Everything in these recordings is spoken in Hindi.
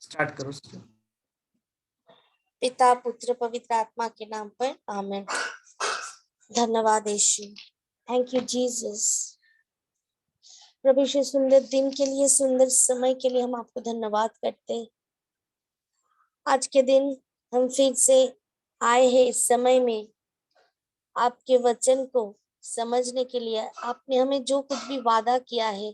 स्टार्ट करो उसको। पिता पुत्र पवित्र आत्मा के नाम पर आमीन। धन्यवाद यीशु, थैंक यू जीसस। प्रभु यीशु, सुंदर दिन के लिए, सुंदर समय के लिए हम आपको धन्यवाद करते हैं। आज के दिन हम फिर से आए हैं इस समय में आपके वचन को समझने के लिए। आपने हमें जो कुछ भी वादा किया है,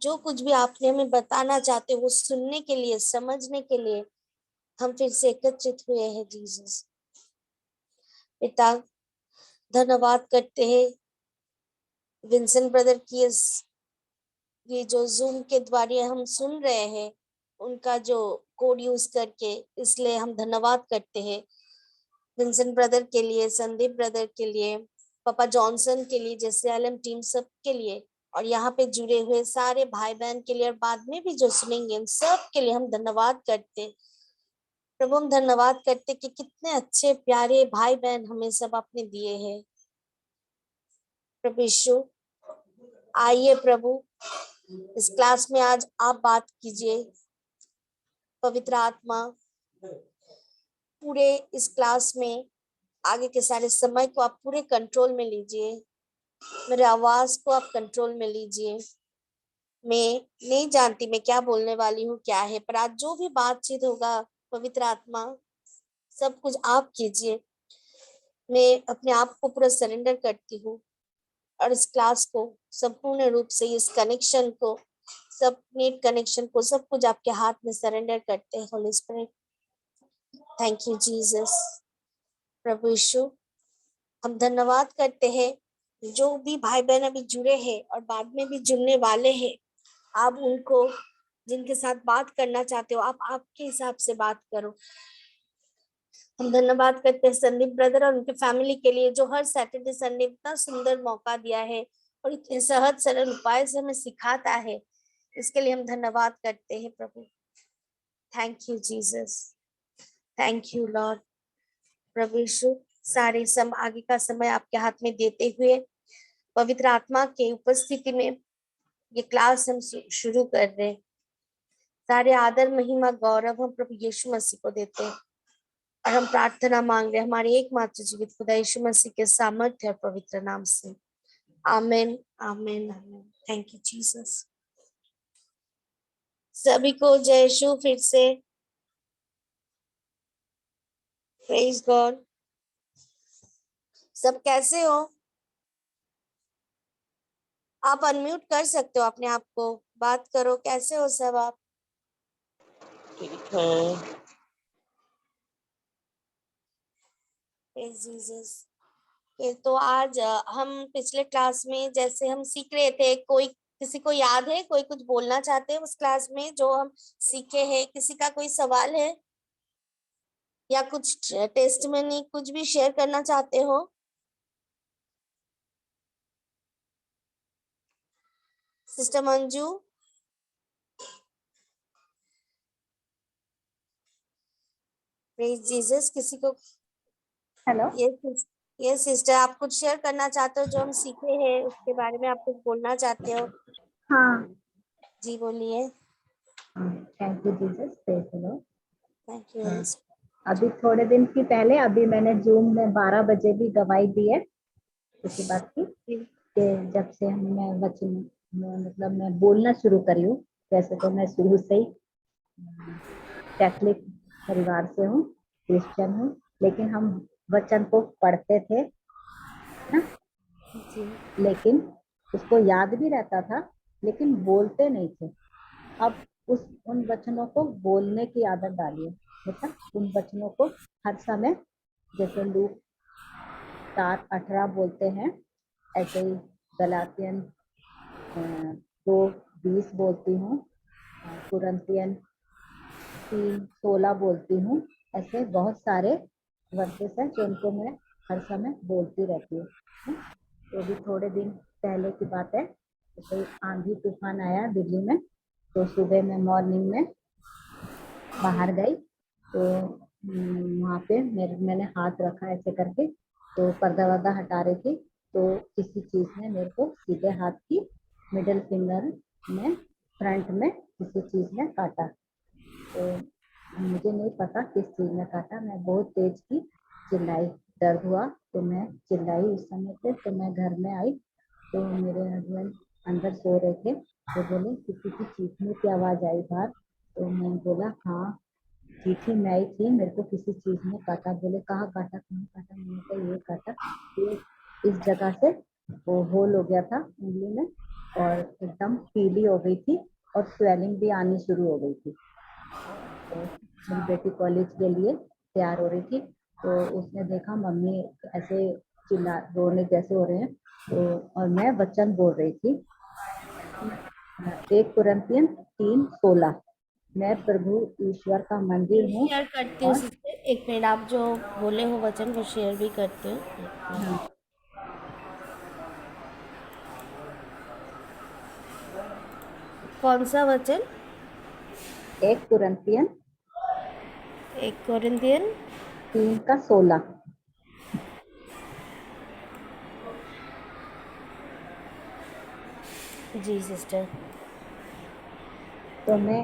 जो कुछ भी आपने हमें बताना चाहते हो, वो सुनने के लिए, समझने के लिए हम फिर से एकत्रित हुए हैं जीसस। पिता, धन्यवाद करते हैं विंसेंट ब्रदर की ये जो जूम के द्वारा हम सुन रहे हैं, उनका जो कोड यूज करके, इसलिए हम धन्यवाद करते हैं विंसेंट ब्रदर के लिए, संदीप ब्रदर के लिए, पापा जॉनसन के लिए, जैसे एलएम टीम सब के लिए, और यहाँ पे जुड़े हुए सारे भाई बहन के लिए, और बाद में भी जो सुनेंगे उन सब के लिए हम धन्यवाद करते। प्रभु, हम धन्यवाद करते कि कितने अच्छे प्यारे भाई बहन हमें सब आपने दिए हैं। प्रभु यीशु, आइए प्रभु, इस क्लास में आज आप बात कीजिए। पवित्र आत्मा, पूरे इस क्लास में आगे के सारे समय को आप पूरे कंट्रोल में लीजिए। मेरे आवाज को आप कंट्रोल में लीजिए। मैं नहीं जानती मैं क्या बोलने वाली हूँ, क्या है, पर आज जो भी बातचीत होगा, पवित्र आत्मा सब कुछ आप कीजिए। मैं अपने आप को पूरा सरेंडर करती हूँ, और इस क्लास को संपूर्ण रूप से, इस कनेक्शन को, सब नेट कनेक्शन को, सब कुछ आपके हाथ में सरेंडर करते हैं। Holy spirit, thank you Jesus. प्रभु यीशु, हम धन्यवाद करते हैं जो भी भाई बहन अभी जुड़े हैं और बाद में भी जुड़ने वाले हैं। आप उनको, जिनके साथ बात करना चाहते हो, आप आपके हिसाब से बात करो। हम धन्यवाद करते हैं संदीप ब्रदर और उनके फैमिली के लिए, जो हर सैटरडे संडे इतना सुंदर मौका दिया है और इतने सहज सरल उपाय से हमें सिखाता है। इसके लिए हम धन्यवाद करते हैं प्रभु। Thank you Jesus, thank you lord. प्रभु यीशु, सारे आगे का समय आपके हाथ में देते हुए, पवित्र आत्मा के उपस्थिति में ये क्लास हम शुरू कर रहे हैं। सारे आदर, महिमा, गौरव हम प्रभु यीशु मसीह को देते हैं, और हम प्रार्थना मांग रहे हैं हमारे एकमात्र जीवित खुदा यीशु मसीह के सामर्थ्य और पवित्र नाम से। आमीन, आमीन, आमीन। Thank you Jesus. सभी को जय यीशु फिर से। Praise God. सब कैसे हो? आप अनम्यूट कर सकते हो अपने आप को, बात करो। कैसे हो सब आप? ठीक है। Praise Jesus. तो आज हम पिछले क्लास में जैसे हम सीख रहे थे, कोई किसी को याद है, कोई कुछ बोलना चाहते हैं उस क्लास में जो हम सीखे हैं? किसी का कोई सवाल है या कुछ टेस्टमनी, कुछ भी शेयर करना चाहते हो? Sister Manju, praise Jesus. किसी को? हेलो। ये सिस्टर, आप कुछ शेयर करना चाहते हो जो हम सीखे हैं, उसके बारे में आप कुछ बोलना चाहते हो? हाँ, जी बोलिए। Thank you Jesus, praise the Lord. Thank you. अभी थोड़े दिन की पहले अभी मैंने जूम में 12 बजे भी गवाही दी है इसी बात की कि जब से मैं वचन में मतलब मैं बोलना शुरू करी हूँ। वैसे तो मैं शुरू से ही कैथलिक परिवार से हूँ, क्रिश्चियन हूँ, लेकिन हम वचन को पढ़ते थे ना, लेकिन उसको याद भी रहता था, लेकिन बोलते नहीं थे। अब उन वचनों को बोलने की आदत डाली है, मतलब उन वचनों को हर समय, जैसे लूक 7:18 बोलते हैं, ऐसे ही गलातियन 2:20 बोलती हूँ, कुरिन्थियन 3:16 बोलती हूँ। ऐसे बहुत सारे वर्सेस हैं जो उनको मैं हर समय बोलती रहती हूँ। तो भी थोड़े दिन पहले की बात है, तो कोई आंधी तूफान आया दिल्ली में, तो सुबह में मॉर्निंग में बाहर गई, तो वहाँ पे मैंने हाथ रखा ऐसे करके, तो पर्दा वर्दा हटा रही थी, तो किसी चीज ने मेरे को सीधे हाथ की मिडिल फिंगर में फ्रंट में किसी चीज ने काटा। तो मुझे नहीं पता किस चीज में काटा, मैं बहुत तेज की चिल्लाई, दर्द हुआ तो मैं चिल्लाई उस समय पे। तो मैं घर में आई तो मेरे हस्बैंड अंदर सो रहे थे, तो बोले किसी की चीखने की आवाज आई बाहर। तो मैं बोला हाँ चीखी मैं ही थी, मेरे को किसी चीज ने काटा। बोले कहाँ काटा, कहाँ काटा, मैंने कहा ये काटा, ये इस जगह से वो होल हो गया था उंगली में और एकदम पीली हो गई थी और स्वेलिंग भी आनी शुरू हो गई थी। तो मेरी बेटी कॉलेज के लिए तैयार हो रही थी, तो उसने देखा मम्मी ऐसे चिल्ला रोने जैसे हो रहे हैं, तो और मैं वचन बोल रही थी 1 कुरिन्थियन 3:16, मैं प्रभु ईश्वर का मंदिर हूँ शेयर करती हूँ और सिस्टर, एक मिनट, आप जो बोले हो वचन वो शेयर भी करती हूँ। हाँ, कौन सा वचन? 1 कुरिन्थियन 1 कोरिन्थियन 3:16। जी सिस्टर। तो मैं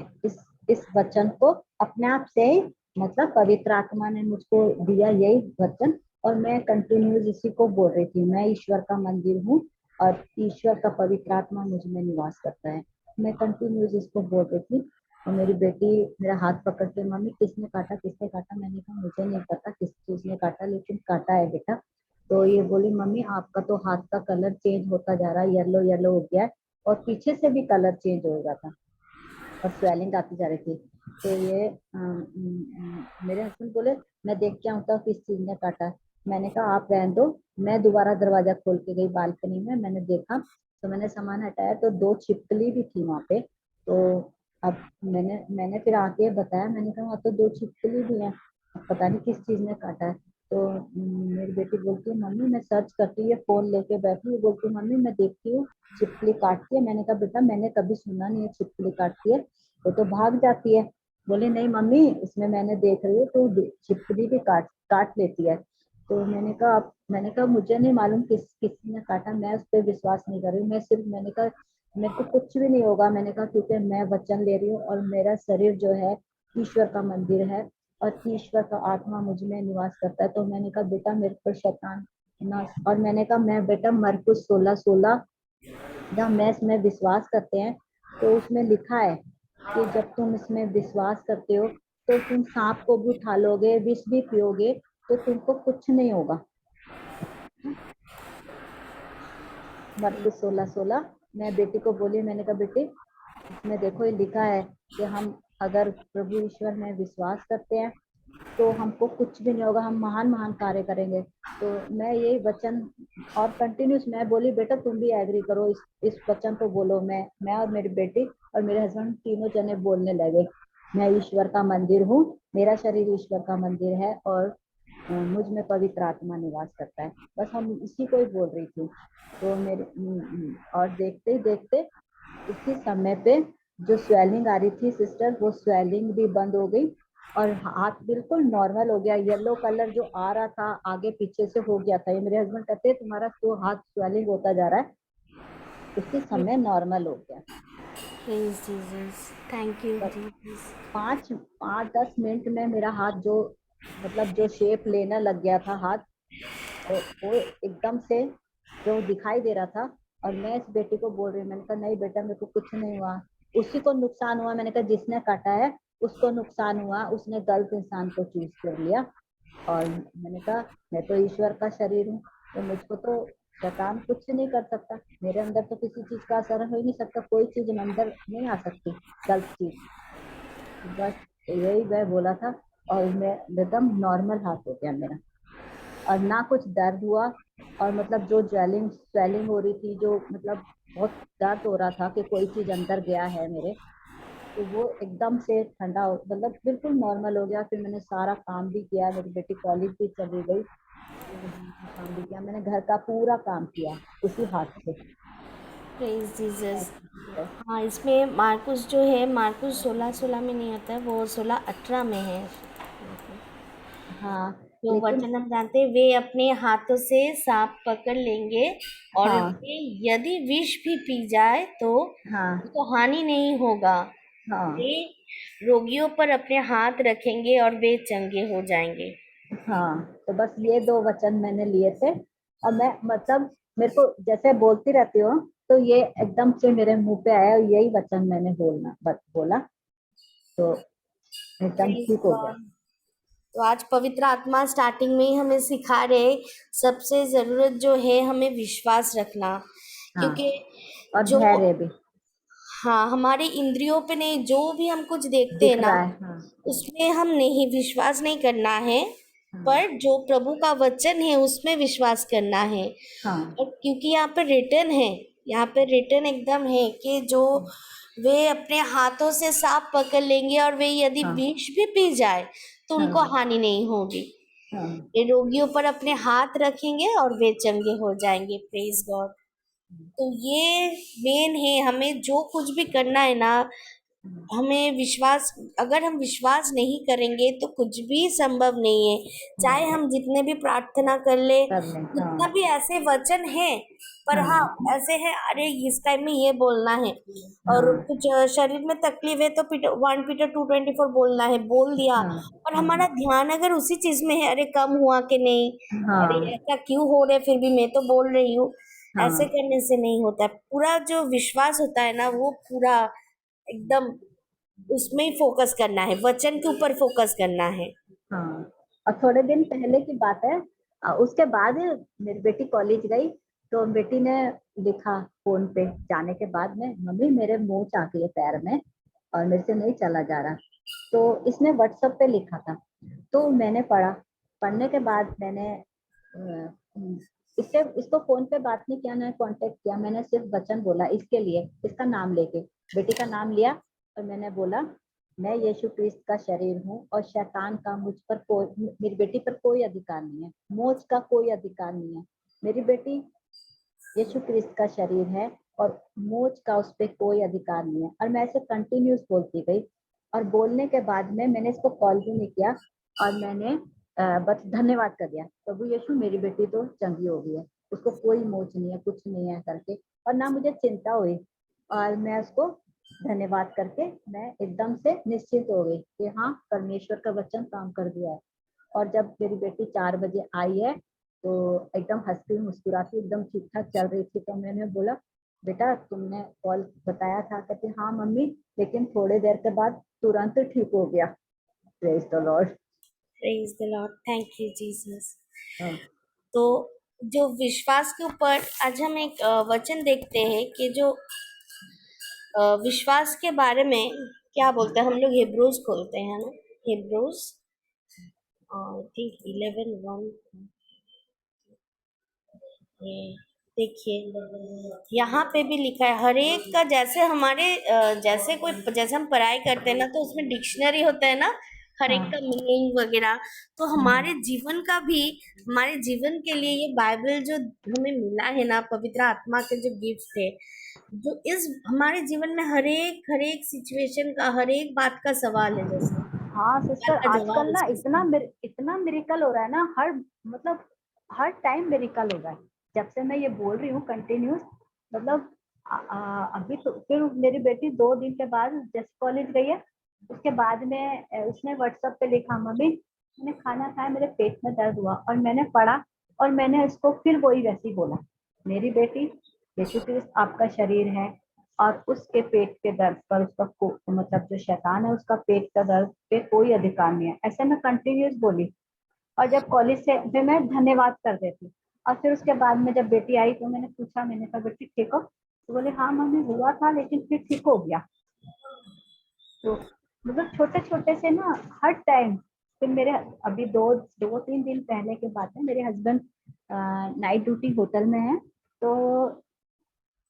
इस वचन को अपने आप से ही, मतलब पवित्र आत्मा ने मुझको दिया यही वचन, और मैं कंटिन्यूस इसी को बोल रही थी, मैं ईश्वर का मंदिर हूँ और ईश्वर का पवित्र आत्मा मुझ में निवास करता है। मैं कंटिन्यूस इसको बोल रही थी। और मेरी बेटी मेरा हाथ पकड़ के मम्मी किसने काटा, किसने काटा, मैंने कहा मुझे नहीं पता किस चीज ने काटा, लेकिन काटा है बेटा। तो ये बोली मम्मी आपका तो हाथ का कलर चेंज होता जा रहा है, येलो येलो हो गया है, और पीछे से भी कलर चेंज हो रहा था और स्वेलिंग आती जा रही थी। तो ये मेरे हस्बैंड बोले मैं देख के आऊँ किस चीज ने काटा। मैंने कहा आप रहने दो। मैं दोबारा दरवाजा खोल के गई बालकनी में, मैंने देखा तो मैंने सामान हटाया तो 2 छिपकली भी थी वहां पे। तो अब मैंने फिर आके बताया, मैंने कहा वहाँ तो 2 छिपकली भी हैं, अब पता नहीं किस चीज ने काटा है। तो मेरी बेटी बोलती है मम्मी मैं सर्च करती है, फोन लेके बैठी है, बोलती मम्मी मैं देखती हूँ छिपकली काटती है। मैंने कहा बेटा मैंने कभी सुना नहीं है छिपकली काटती है, वो तो भाग जाती है। बोले नहीं मम्मी इसमें मैंने देख रही हूँ तो छिपकली भी काट काट लेती है। तो मैंने कहा मुझे नहीं मालूम किसने ने काटा, मैं उस पर विश्वास नहीं कर रही हूँ, मैं सिर्फ मैंने कहा मेरे को कुछ भी नहीं होगा। मैंने कहा क्योंकि मैं वचन ले रही हूँ और मेरा शरीर जो है ईश्वर का मंदिर है और ईश्वर का आत्मा मुझ में निवास करता है। तो मैंने कहा बेटा मेरे पर शैतान ना, और मैंने कहा मैं बेटा मरकुस 16:16 जब मैं इसमें विश्वास करते हैं तो उसमें लिखा है कि जब तुम इसमें विश्वास करते हो तो तुम सांप को भी उठा लोगे, विष भी पियोगे तो तुमको कुछ नहीं होगा। मरकुस 16:16। मैं बेटी को बोली, मैंने कहा बेटी इसमें देखो ये लिखा है कि हम अगर प्रभु ईश्वर में विश्वास करते हैं तो हमको कुछ भी नहीं होगा, हम महान महान कार्य करेंगे। तो मैं यही वचन और कंटिन्यूस मैं बोली बेटा तुम भी एग्री करो, इस वचन को बोलो। मैं और मेरी बेटी और मेरे हस्बैंड तीनों जने बोलने लगे, मैं ईश्वर का मंदिर हूँ, मेरा शरीर ईश्वर का मंदिर है और मुझ में पवित्र आत्मा निवास करता है। बस हम इसी को ही बोल रही थी। तो मेरे और देखते ही देखते उसी समय पे जो स्वेलिंग आ रही थी सिस्टर, वो स्वेलिंग भी बंद हो गई और हाथ बिल्कुल नॉर्मल हो गया। येलो कलर जो आ रहा था आगे पीछे से हो गया था। ये मेरे हस्बैंड कहते हैं तुम्हारा तो हाथ स्वेलिंग होता जा रहा है, उसी समय नॉर्मल हो गया। प्लीज जीसस, थैंक यू बस जीसस। 5-10 मिनट में मेरा हाथ जो मतलब जो शेप लेना लग गया था हाथ, वो एकदम से जो दिखाई दे रहा था। और मैं इस बेटी को बोल रही हूँ, मैंने कहा नहीं बेटा मेरे को कुछ नहीं हुआ, उसी को नुकसान हुआ। मैंने कहा जिसने काटा है उसको नुकसान हुआ, उसने गलत इंसान को चूज कर लिया। और मैंने कहा मैं तो ईश्वर का शरीर हूँ, तो मुझको तो शैतान कुछ नहीं कर सकता, मेरे अंदर तो किसी चीज का असर हो ही नहीं सकता, कोई चीज अंदर नहीं आ सकती गलत चीज। बस यही मैं बोला था और मैं एकदम नॉर्मल हाथ हो गया मेरा, और ना कुछ दर्द हुआ। और मतलब जो स्वेलिंग हो रही थी, जो मतलब बहुत दर्द हो रहा था कि कोई चीज अंदर गया है मेरे, तो वो एकदम से ठंडा हो, मतलब बिल्कुल नॉर्मल हो गया। फिर मैंने सारा काम भी किया, मेरी बेटी कॉलेज भी चली गई, मैंने घर का काम भी किया, मैंने घर का पूरा काम किया उसी हाथ से। Please Jesus. हाँ, इसमें मार्कुस जो है, मार्कुस 16:16 में नहीं आता है, वो 16:18 में है। हाँ जो लेकिन वचन हम जानते हैं, वे अपने हाथों से सांप पकड़ लेंगे और हाँ उनसे यदि विष भी पी जाए तो हाँ उनको हानि नहीं होगा। हाँ वे रोगियों पर अपने हाथ रखेंगे और वे चंगे हो जाएंगे। हाँ, तो बस ये 2 वचन मैंने लिए थे। और मैं मतलब मेरे को जैसे बोलती रहती हूँ, तो ये एकदम से मेरे मुंह पे आया और यही वचन मैंने बोला, तो एकदम Praise ठीक हो गया। God। तो आज पवित्र आत्मा स्टार्टिंग में ही हमें सिखा रहे, सबसे जरूरत जो है हमें विश्वास रखना, हाँ, क्योंकि और जो, धैर्य भी हाँ, हमारे इंद्रियों पे नहीं, जो भी हम कुछ देखते हैं दिख ना, रहा है। हाँ उसमें हम नहीं विश्वास नहीं करना है, हाँ पर जो प्रभु का वचन है उसमें विश्वास करना है। हाँ और क्योंकि यहाँ पे रिटर्न है, यहाँ पे रिटर्न एकदम है कि जो वे अपने हाथों से सांप पकड़ लेंगे और वे यदि हाँ विष भी पी जाए तो उनको हाँ हानि नहीं होगी। हाँ वे रोगियों पर अपने हाथ रखेंगे और वे चंगे हो जाएंगे। Praise God. तो ये मेन है, हमें जो कुछ भी करना है ना, हमें विश्वास, अगर हम विश्वास नहीं करेंगे तो कुछ भी संभव नहीं है। चाहे हम जितने भी प्रार्थना कर ले, कर ले। जितना हाँ भी ऐसे वचन है, पर हाँ, हाँ ऐसे है, अरे इस टाइम में ये बोलना है, और हाँ कुछ शरीर में तकलीफ है तो 1 पीटर 2:24 बोलना है, बोल दिया, हाँ और हमारा ध्यान अगर उसी चीज में है, अरे कम हुआ कि नहीं, अरे हाँ ऐसा क्यों हो रहा है, फिर भी मैं तो बोल रही हूँ, ऐसे हाँ करने से नहीं होता है। पूरा जो विश्वास होता है ना, वो पूरा एकदम उसमें ही फोकस करना है, वचन के ऊपर फोकस करना है। हाँ। और थोड़े दिन पहले की बात है, उसके बाद मेरी बेटी कॉलेज गई, तो बेटी ने लिखा फोन पे जाने के बाद में, मम्मी मेरे मोच आ गई है पैर में और मेरे से नहीं चला जा रहा। तो इसने व्हाट्सएप पे लिखा था, तो मैंने पढ़ा। पढ़ने के बाद मैंने इसको फोन पे बात नहीं किया, ना कांटेक्ट किया, मैंने सिर्फ वचन बोला इसके लिए, इसका नाम लेके, बेटी का नाम लिया, और मैंने बोला मैं यीशु क्रिस्त का शरीर हूँ और शैतान का मुझ पर कोई, मेरी बेटी पर कोई अधिकार नहीं है, मोच का कोई अधिकार नहीं है। मेरी बेटी यीशु क्रिस्त का शरीर है और मोच का उस पर कोई अधिकार नहीं है। और मैं ऐसे कंटिन्यूस बोलती गई, और बोलने के बाद में मैंने इसको कॉल भी नहीं किया, और मैंने बस धन्यवाद कर दिया, प्रभु यीशु मेरी बेटी तो चंगी हो गई है, उसको कोई मोच नहीं है, कुछ नहीं है करके। और ना मुझे चिंता हुई, और मैं उसको धन्यवाद करके मैं एकदम से निश्चित हो गई कि हाँ, परमेश्वर का वचन काम कर दिया है। और जब मेरी बेटी 4 बजे आई है, तो एकदम हंसती मुस्कुराती एकदम ठीक ठाक चल रही थी, तो मैंने बोला बेटा तुमने कॉल बताया था, कहती हाँ मम्मी, लेकिन थोड़ी देर के बाद तुरंत ठीक हो गया। Praise the Lord. Praise the Lord, thank you Jesus. हाँ तो जो विश्वास के ऊपर आज हम एक वचन देखते हैं कि जो विश्वास के बारे में क्या बोलते हैं, हम लोग हिब्रूज खोलते हैं ना, हिब्रूज आई थिंक 11:1। ये देखिए, यहाँ पे भी लिखा है हर एक का, जैसे हमारे जैसे कोई, जैसे हम पढ़ाई करते हैं ना, तो उसमें डिक्शनरी होता है ना, हर एक का हाँ मीनिंग वगैरह। तो हमारे जीवन का भी, हमारे जीवन के लिए ये बाइबल जो हमें मिला है ना, पवित्र आत्मा के जो गिफ्ट है, जो इस हमारे जीवन में हर एक सिचुएशन का, हर एक बात का सवाल है, जैसे हाँ सिस्टर, का आजकल जवाब ना उसके इतना सामने। इतना मिरेकल हो रहा है ना, हर मतलब हर टाइम मिरेकल हो रहा है। जब से मैं ये बोल रही हूँ कंटिन्यूस, मतलब अभी तो फिर मेरी बेटी 2 दिन के बाद जैसे कॉलेज गई है, उसके बाद में उसने व्हाट्सएप पे लिखा मम्मी मैंने खाना खाया, मेरे पेट में दर्द हुआ, और मैंने पढ़ा, और मैंने उसको फिर वही वैसे ही बोला, मेरी बेटी यीशु क्रिस्त आपका शरीर है, और उसके पेट के दर्द पर उसका मतलब जो शैतान है उसका पेट का दर्द पे कोई अधिकार नहीं है, ऐसे मैं कंटिन्यूस बोली। और जब कॉलेज से फिर मैं धन्यवाद कर देती, और फिर उसके बाद में जब बेटी आई तो मैंने पूछा, मैंने कहा बेटी ठीक हो, तो बोले हाँ मम्मी हुआ था लेकिन फिर ठीक हो गया। तो मतलब छोटे छोटे से ना हर टाइम। फिर मेरे अभी 2-3 दिन पहले की बात है, मेरे हस्बैंड नाइट ड्यूटी होटल में है, तो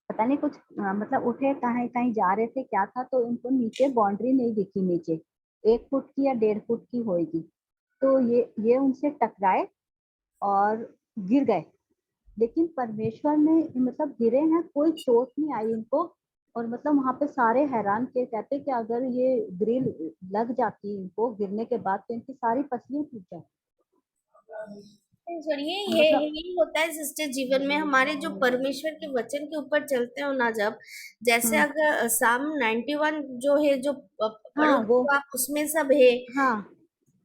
पता नहीं कुछ मतलब उठे कहीं कहीं जा रहे थे क्या था, तो उनको नीचे बाउंड्री नहीं दिखी, नीचे 1 फुट की या 1.5 फुट की होगी, तो ये उनसे टकराए और गिर गए। लेकिन परमेश्वर ने मतलब गिरे हैं, कोई चोट नहीं आई इनको। और मतलब वहां पे सारे हैरान के कहते कि अगर ये ग्रिल लग जाती इनको गिरने के बाद तो इनकी सारी पसलियां टूट जाती। सर ये मतलब यही होता है सिस्टर, जीवन में हमारे जो परमेश्वर के वचन के ऊपर चलते हो ना, जब जैसे अगर साम 91 जो है, जो हाँ पढ़ोगे वो, तो आप उसमें सब है, हाँ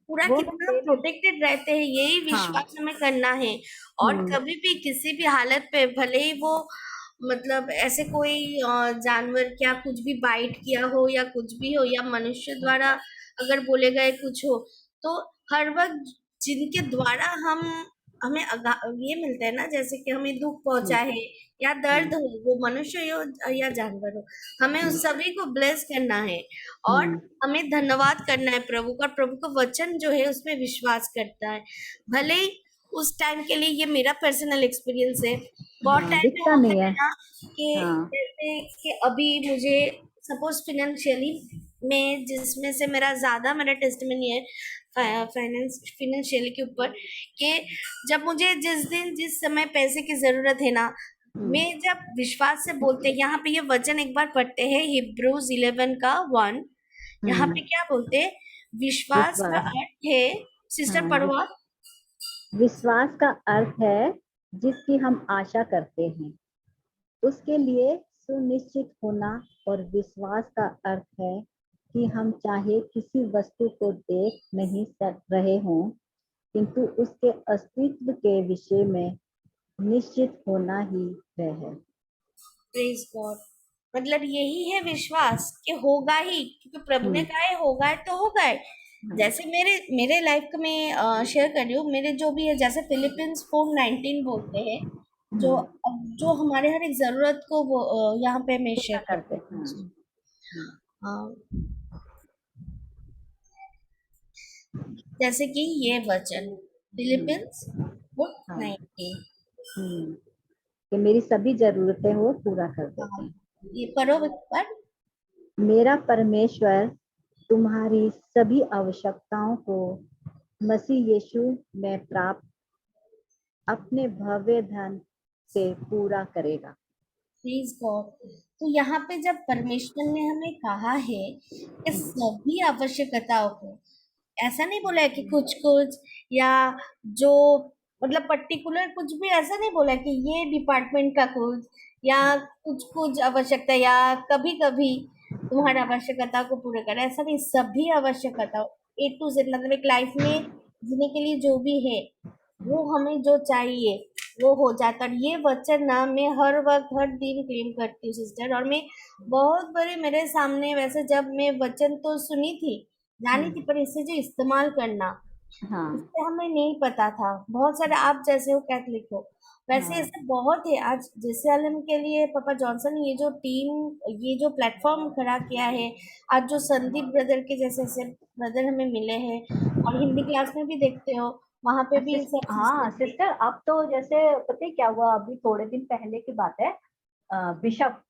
पूरा वो मैं कितना डेली, प्रोटेक्टेड रहते हैं, यही हाँ, विश्वास हमें करना है। और कभी भी किसी भी हालत पे, भले ही वो मतलब ऐसे कोई जानवर क्या कुछ भी बाइट किया हो या कुछ भी हो, या मनुष्य द्वारा अगर बोले गए कुछ हो, तो हर वक्त जिनके द्वारा हमें ये मिलता है ना, जैसे कि हमें दुख पहुंचा है या दर्द हो, वो मनुष्य हो या जानवर हो, हमें उस सभी को ब्लेस करना है और हमें धन्यवाद करना है प्रभु का। प्रभु का वचन जो है उसमें विश्वास करता है, भले ही उस टाइम के लिए, ये मेरा पर्सनल एक्सपीरियंस है। बहुत हाँ, टाइम में दिखता होता नहीं है है। ना कि हाँ, जैसे कि अभी मुझे सपोज फाइनेंशियली में, जिसमें से मेरा ज्यादा मेरा टेस्टमनी है फाइनेंशियली के ऊपर, कि जब मुझे जिस दिन जिस समय पैसे की जरूरत है ना, मैं जब विश्वास से बोलते हैं, यहाँ पे ये वचन एक बार पढ़ते हैं, हिब्रूज 11 का 1, यहाँ पे क्या बोलते हैं, विश्वास का विश्वास, अर्थ है, सिस्टर हाँ, पढ़ो आप। विश्वास का अर्थ है जिसकी हम आशा करते हैं, उसके लिए सुनिश्चित होना। और विश्वास का अर्थ है कि हम चाहे किसी वस्तु को देख नहीं रहे हों, किंतु उसके अस्तित्व के विषय में निश्चित होना ही वह है। प्रेज गॉड, मतलब यही है विश्वास कि होगा ही, क्योंकि प्रभु ने हम्म, कहा है होगा है तो होगा है। हाँ, जैसे मेरे मेरे लाइफ का मैं शेयर कर रही हूँ, मेरे जो भी है, जैसे फिलिपिन्स 4:19 बोलते हैं, जो हम्म, जो हमारे हर एक जरूरत को वो यहाँ पे मैं पूरा शेयर करते करती हैं। हूँ। हम्म, जैसे कि ये वचन फिलिपिन्स हाँ, 4:19, कि मेरी सभी जरूरतें वो पूरा कर देते हाँ, हैं। ये पढ़ो एक बार। मेरा परमेश्वर तुम्हारी सभी आवश्यकताओं को मसीह यीशु में प्राप्त अपने भव्य धन से पूरा करेगा। प्लीज गॉड, तो यहाँ पे जब परमेश्वर ने हमें कहा है कि सभी आवश्यकताओं को, ऐसा नहीं बोला है कि कुछ कुछ, या जो मतलब पर्टिकुलर कुछ भी ऐसा नहीं बोला है कि ये डिपार्टमेंट का कुछ, या कुछ कुछ आवश्यकता, या कभी कभी तुम्हारा आवश्यकता को पूरा करा, ऐसा नहीं, सभी आवश्यकता A to Z, मतलब एक लाइफ में जीने के लिए जो भी है, वो हमें जो चाहिए वो हो जाता। और ये वचन ना मैं हर वक्त हर दिन क्लेम करती हूँ सिस्टर, और मैं बहुत बड़े मेरे सामने, वैसे जब मैं वचन तो सुनी थी, जानी थी, पर इसे जो इस्तेमाल करना, हाँ, इससे हमें नहीं पता था। बहुत सारे आप जैसे हो कैथलिक हो, वैसे हाँ, ऐसे बहुत है। आज जैसे आलम के लिए पापा जॉनसन ने ये जो टीम, ये जो प्लेटफॉर्म खड़ा किया है, आज जो संदीप ब्रदर के जैसे ऐसे ब्रदर हमें मिले हैं, और हिंदी क्लास में भी देखते हो, वहां पे भी सब हाँ सिस्टर थे। सिस्टर, अब तो जैसे पता है क्या हुआ, अभी थोड़े दिन पहले की बात है। बिशप,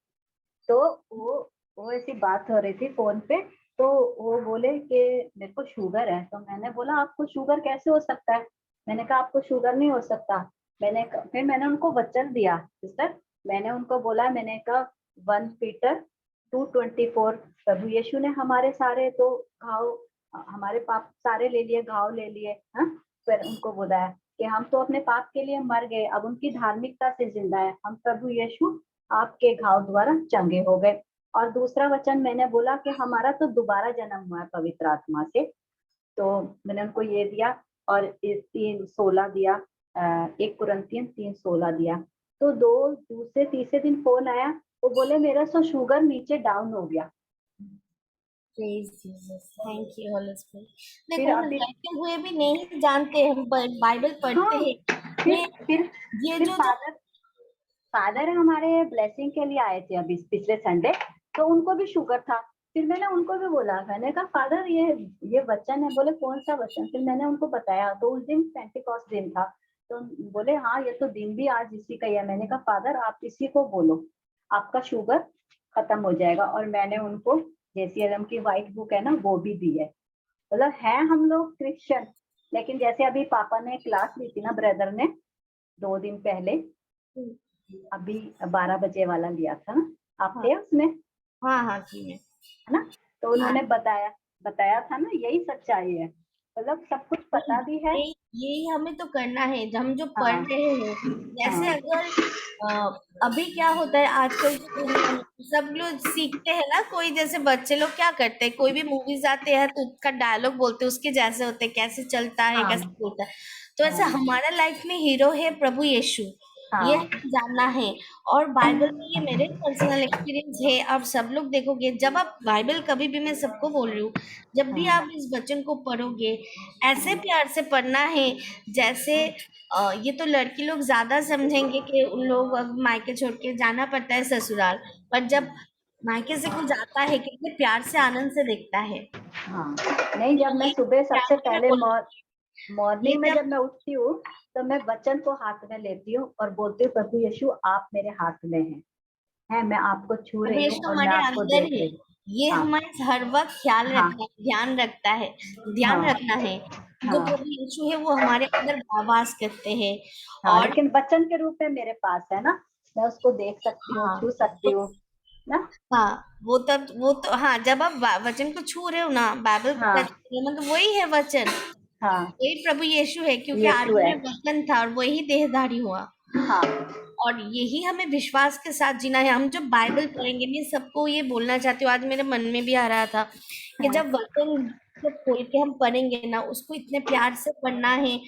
तो वो ऐसी बात हो रही थी फोन पे, तो वो बोले कि मेरे को शुगर है। तो मैंने बोला आपको शुगर कैसे हो सकता है? मैंने कहा आपको शुगर नहीं हो सकता। फिर मैंने उनको वचन दिया सिस्टर। मैंने उनको बोला, मैंने कहा 1 पीटर 2:24, प्रभु यीशु ने हमारे सारे तो घाव, हमारे पाप सारे ले लिए, घाव ले लिए। हाँ, फिर उनको बोला है कि हम तो अपने पाप के लिए मर गए, अब उनकी धार्मिकता से जिंदा है हम। प्रभु यीशु आपके घाव द्वारा चंगे हो गए। और दूसरा वचन मैंने बोला कि हमारा तो दोबारा जन्म हुआ है पवित्र आत्मा से। तो मैंने उनको ये दिया। और 3:16 दिया, 1 कुरिन्थियन 3:16 दिया। तो दूसरे तीसरे दिन फोन आया, वो बोले मेरा तो शुगर नीचे डाउन हो गया। Praise Jesus, thank you Holi spirit. फिर देखो, हम अभी, रहते हुए भी नहीं जानते, हम बाइबल पढ़ते हाँ, हैं, फिर मैं फिर ये फिर जो जो फादर फादर हमारे ब्लेसिंग के लिए आए थे अभी पिछले संडे। तो उनको भी शुगर था। फिर मैंने उनको भी बोला, मैंने कहा फादर ये वचन है। बोले कौन सा वचन? फिर मैंने उनको बताया। तो उस दिन पेंटिकॉस्ट दिन था। तो बोले हाँ, ये तो दिन भी आज इसी का ही है। मैंने कहा फादर आप इसी को बोलो, आपका शुगर खत्म हो जाएगा। और मैंने उनको JCLM की व्हाइट बुक है ना, वो भी दी है। मतलब है हम लोग क्रिश्चियन, लेकिन जैसे अभी पापा ने क्लास ली थी ना, ब्रदर ने 2 दिन पहले, अभी 12 बजे वाला लिया था ना, आप हाँ थे उसमें, है हाँ हाँ जी है। ना? तो हाँ, उन्होंने बताया बताया था ना, यही सच्चाई है। मतलब सब कुछ पता भी है। यही हमें तो करना है, हम जो पढ़ हाँ रहे हैं। जैसे हाँ अगर अभी क्या होता है आजकल की दुनिया में, सब लोग सीखते हैं ना, कोई जैसे बच्चे लोग क्या करते हैं, कोई भी मूवीज आते हैं तो उसका डायलॉग बोलते हैं, उसके जैसे होते हैं, कैसे चलता है, कैसे हाँ बोलता है। तो ऐसे हाँ हमारा लाइफ में हीरो है प्रभु यीशु, ये हाँ हमें जानना है। और बाइबल में, ये मेरे पर्सनल एक्सपीरियंस है, आप सब लोग देखोगे, जब आप बाइबल, कभी भी मैं सबको बोल रही हूँ, जब भी हाँ आप इस वचन को पढ़ोगे, ऐसे प्यार से पढ़ना है जैसे ये तो लड़की लोग ज्यादा समझेंगे कि उन लोग अब मायके छोड़ के जाना पड़ता है ससुराल, पर जब मायके से कोई जाता है कितने प्यार से आनंद से देखता है। हाँ। नहीं, तो जब मैं ये सुबह सबसे फैमिली में पहले बोलना, ये मॉर्निंग में जब जब मैं उठती हूँ तो मैं वचन को हाथ में लेती हूँ और बोलती हूँ, प्रभु यीशु आप मेरे हाथ में हैं, मैं आपको छू प्रभु रही हूँ यीशु और मैं हमारे आपको अंदर देख है, रही हूँ। ये हाँ हमारे हर वक्त ख्याल हाँ रखना है, ध्यान हाँ रखना है। जो हाँ प्रभु यीशु है वो हमारे अंदर वास करते हैं। हाँ। और लेकिन वचन के रूप में मेरे पास है ना, मैं उसको देख सकती हूँ, हाँ, छू सकती तो हूँ ना। हाँ, वो तो हाँ, जब आप वचन को छू रहे हो ना, बाइबल को हाँ टच कर रहे हो, मतलब वही है वचन, हाँ वही प्रभु यीशु है, क्योंकि यीशु आदि है। में वचन था और वही देहधारी हुआ। हाँ और यही हमें विश्वास के साथ जीना है। हम जब बाइबल पढ़ेंगे, मैं सबको ये बोलना चाहती हूँ, आज मेरे मन में भी आ रहा था कि हाँ जब वचन को खोल के हम पढ़ेंगे ना, उसको इतने प्यार से पढ़ना है।